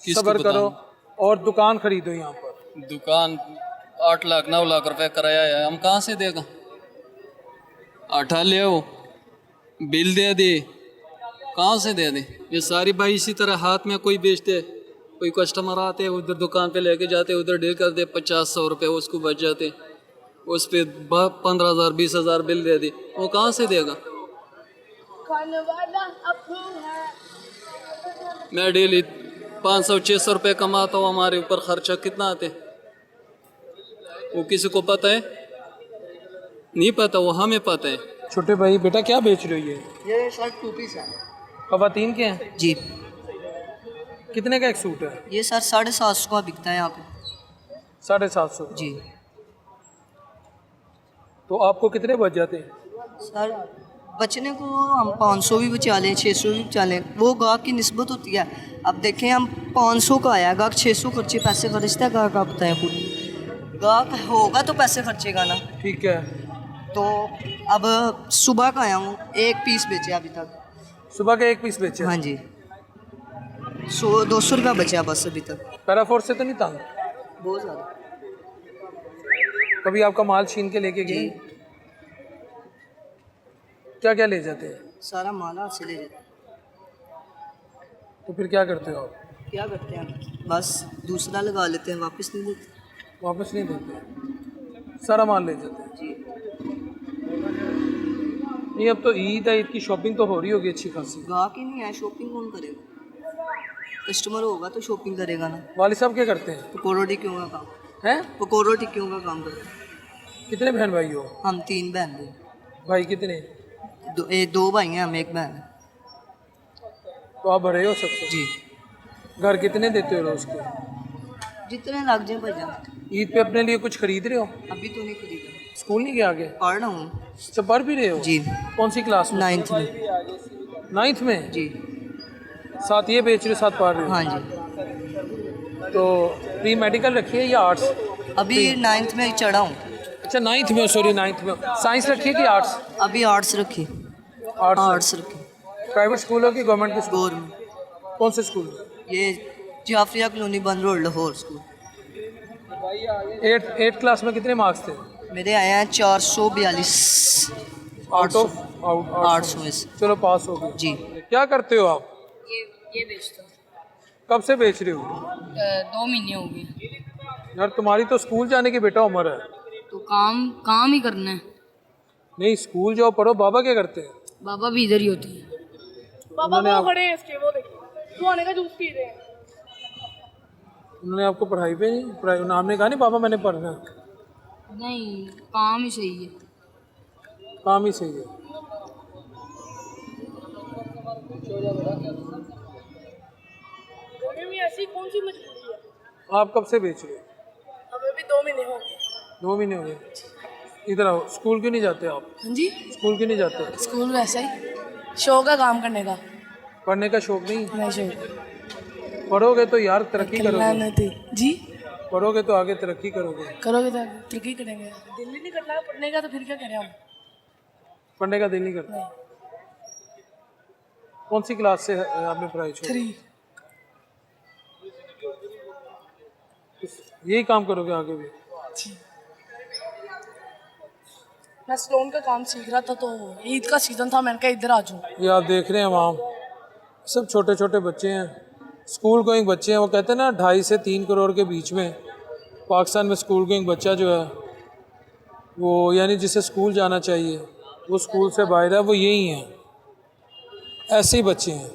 सब्र करो और दुकान खरीदो। यहाँ पर दुकान 8 लाख 9 लाख रुपए किराया है, हम कहाँ से देगा। आटा ले आओ, बिल दे दे, कहाँ से दे दे। ये सारी भाई इसी तरह हाथ में कोई बेचते, कोई कस्टमर आते उधर दुकान पे लेके जाते, उधर डील कर दे 50-100 रुपये उसको बच जाते, उस पर 15,000 20,000 बिल दे दी, वो कहाँ से देगा। मैं डेली 500-600 रुपये कमाता हूँ, हमारे ऊपर खर्चा कितना आते वो किसी को पता है? नहीं पता, वो हमें पता है। छोटे भाई बेटा क्या बेच रहे हो? ये शर्ट 2 पीस है। खवातीन के हैं जी। कितने का एक सूट है? ये सर 750 का बिकता है यहाँ पे। 750 जी। तो आपको कितने बच जाते हैं? सर बचने को हम 500 भी बचा लें, 600 भी बचा लें, वो गाहक की निस्बत होती है। अब देखें हम 500 का आया, गाहक 600 खर्चे पैसे खर्चता है, गाहक आप बताएं खुद, गाहक होगा तो पैसे खर्चेगा ना। ठीक है। तो अब सुबह का आया हूँ, 1 पीस बेचे अभी तक। सुबह के 1 पीस बेचे? हाँ जी। 200 रुपया बचा बस अभी तक। पैराफोर्स से तो नहीं तंग? बहुत ज़्यादा। कभी आपका माल छीन के लेके गए? क्या क्या ले जाते हैं? सारा माल हाथ से ले जाते हैं। तो फिर क्या करते हो आप? क्या करते हैं, बस दूसरा लगा लेते हैं, वापस नहीं देते। वापस नहीं देते? सारा माल ले जाते हैं। जी। नहीं अब तो ईद है, ईद की शॉपिंग तो हो रही होगी अच्छी खासी। गाहक ही नहीं है, शॉपिंग कौन करेगा? कस्टमर होगा तो शॉपिंग करेगा ना। वालिद साहब क्या करते हैं? पकौड़ों टिक्कियों का काम। हैं? पकौड़ों टिक्कियों का काम करते हैं। कितने बहन भाई हो? हम 3 बहन हैं। भाई कितने? 2 भाई हैं, हम 1 बहन है। तो आप भरे हो सबसे? जी। घर कितने देते हो रोज के? जितने लग जाए भैया। ईद पे अपने लिए कुछ खरीद रहे हो? अभी तो नहीं खरीदा। स्कूल नहीं गया आगे? पढ़ रहा हूँ। अच्छा पढ़ भी रहे हो? जी। कौन सी क्लास में? 9th में। 9th में? जी। साथ ये बेच रहे हो, साथ पढ़ रहे हो? हाँ जी। तो प्री मेडिकल रखी है या आर्ट्स? अभी 9th में चढ़ा हूँ। अच्छा 9th में, सॉरी 9th में। साइंस रखी है कि आर्ट्स? अभी आर्ट्स रखी। आर्ट्स रखी। प्राइवेट स्कूल हो कि गवर्नमेंट के स्कूल? गवर्नमेंट। कौन से स्कूल? ये जाफरिया कॉलोनी बंद रोड लाहौर स्कूल। 8 क्लास में कितने मार्क्स थे? मेरे आए हैं 442 आउट ऑफ 800 में से। चलो पास हो गए। जी। क्या करते हो आप? ये बेचता हूँ। कब से बेच रहे हो? 2 महीने हो गए। यार तुम्हारी तो स्कूल जाने की बेटा उम्र है। तो काम ही करना है। नहीं स्कूल जाओ पढ़ो। बाबा क्या करते हैं? बाबा भी इधर ही होते हैं। बाबा वो खड़े हैं इसके, वो देखो सुहाने का जूस पी रहे हैं। उन्होंने आपको पढ़ाई पे नहीं, आपने कहा नहीं पापा मैंने पढ़ना है? नहीं, काम ही सही है। काम ही सही है। ऐसी कौन सी मजबूरी है? आप कब से बेच रहे हो? हमें भी 2 महीने हो गए। 2 महीने हो गए। इधर आओ। स्कूल क्यों नहीं जाते आप? हाँ जी। स्कूल क्यों नहीं जाते? स्कूल वैसा ही शौक है काम करने का। पढ़ने का शौक नहीं? नहीं शौक। पढ़ोगे तो यार तरक्की करोगे। जी। पढ़ोगे तो आगे तरक्की करोगे। करोगे तो तरक्की करेंगे। दिल ही नहीं करना पढ़ने का तो फिर क्या करें हम? पढ़ने का दिल नहीं करता। कौन सी क्लास से आपने पढ़ाई छोड़ी? 3। यही काम करोगे आगे भी? मैं स्टोन का काम सीख रहा था, तो ईद का सीज़न था, मैंने कहा इधर आ जाऊँ। ये आप देख रहे हैं आवाम, सब छोटे छोटे बच्चे हैं, स्कूल गोइंग बच्चे हैं। वो कहते हैं ना 2.5 से 3 करोड़ के बीच में पाकिस्तान में स्कूल गोइंग बच्चा जो है वो, यानी जिसे स्कूल जाना चाहिए वो स्कूल से बाहर है, वो यही हैं, ऐसे ही बच्चे हैं।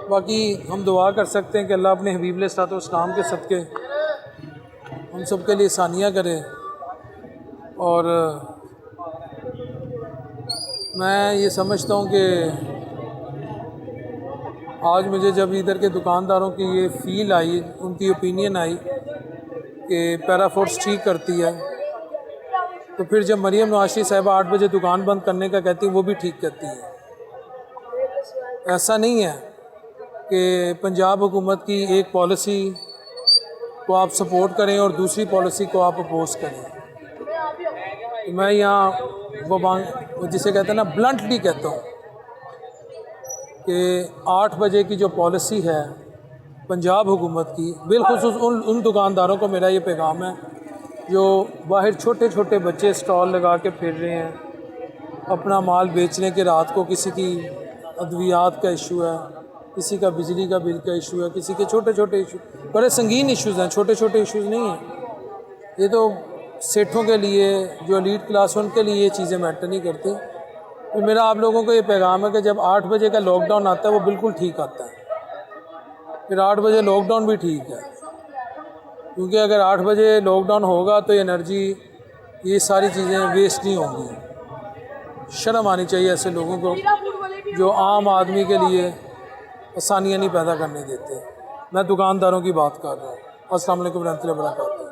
बाकी हम दुआ कर सकते हैं कि अल्लाह अपने हबीब अलैहिस्सलाम के सदक़े हम सब के लिए आसानियाँ करे। और मैं ये समझता हूँ कि आज मुझे जब इधर के दुकानदारों की ये फील आई, उनकी ओपिनियन आई कि पैरा फोर्स ठीक करती है, तो फिर जब मरियम नवाज़ साहिबा 8 बजे दुकान बंद करने का कहती हैं, वो भी ठीक करती है। ऐसा नहीं है कि पंजाब हुकूमत की एक पॉलिसी को आप सपोर्ट करें और दूसरी पॉलिसी को आप अपोज करें। तो मैं यहाँ वो जिसे कहते हैं ना ब्लंटली कहता हूँ कि 8 बजे की जो पॉलिसी है पंजाब हुकूमत की, बिलखुसूस उन दुकानदारों को मेरा ये पैगाम है जो बाहर छोटे छोटे बच्चे स्टॉल लगा के फिर रहे हैं, अपना माल बेचने के, रात को किसी की अद्वियात का इशू है, किसी का बिजली का बिल का इशू है, किसी के छोटे छोटे इशू, बड़े संगीन इश्यूज़ हैं, छोटे छोटे इश्यूज़ नहीं हैं। ये तो सेठों के लिए, जो एलीट क्लास है उनके लिए ये चीज़ें मैटर नहीं करती। तो मेरा आप लोगों को ये पैगाम है कि जब 8 बजे का लॉकडाउन आता है वो बिल्कुल ठीक आता है, फिर 8 बजे लॉकडाउन भी ठीक है, क्योंकि अगर 8 बजे लॉकडाउन होगा तो एनर्जी, ये सारी चीज़ें वेस्ट नहीं होंगी। शर्म आनी चाहिए ऐसे लोगों को जो आम आदमी के लिए आसानियाँ नहीं पैदा करने देते। मैं दुकानदारों की बात कर रहा हूँ। अस्सलाम वालेकुम रहमतुल्लाहि व बरकातहू।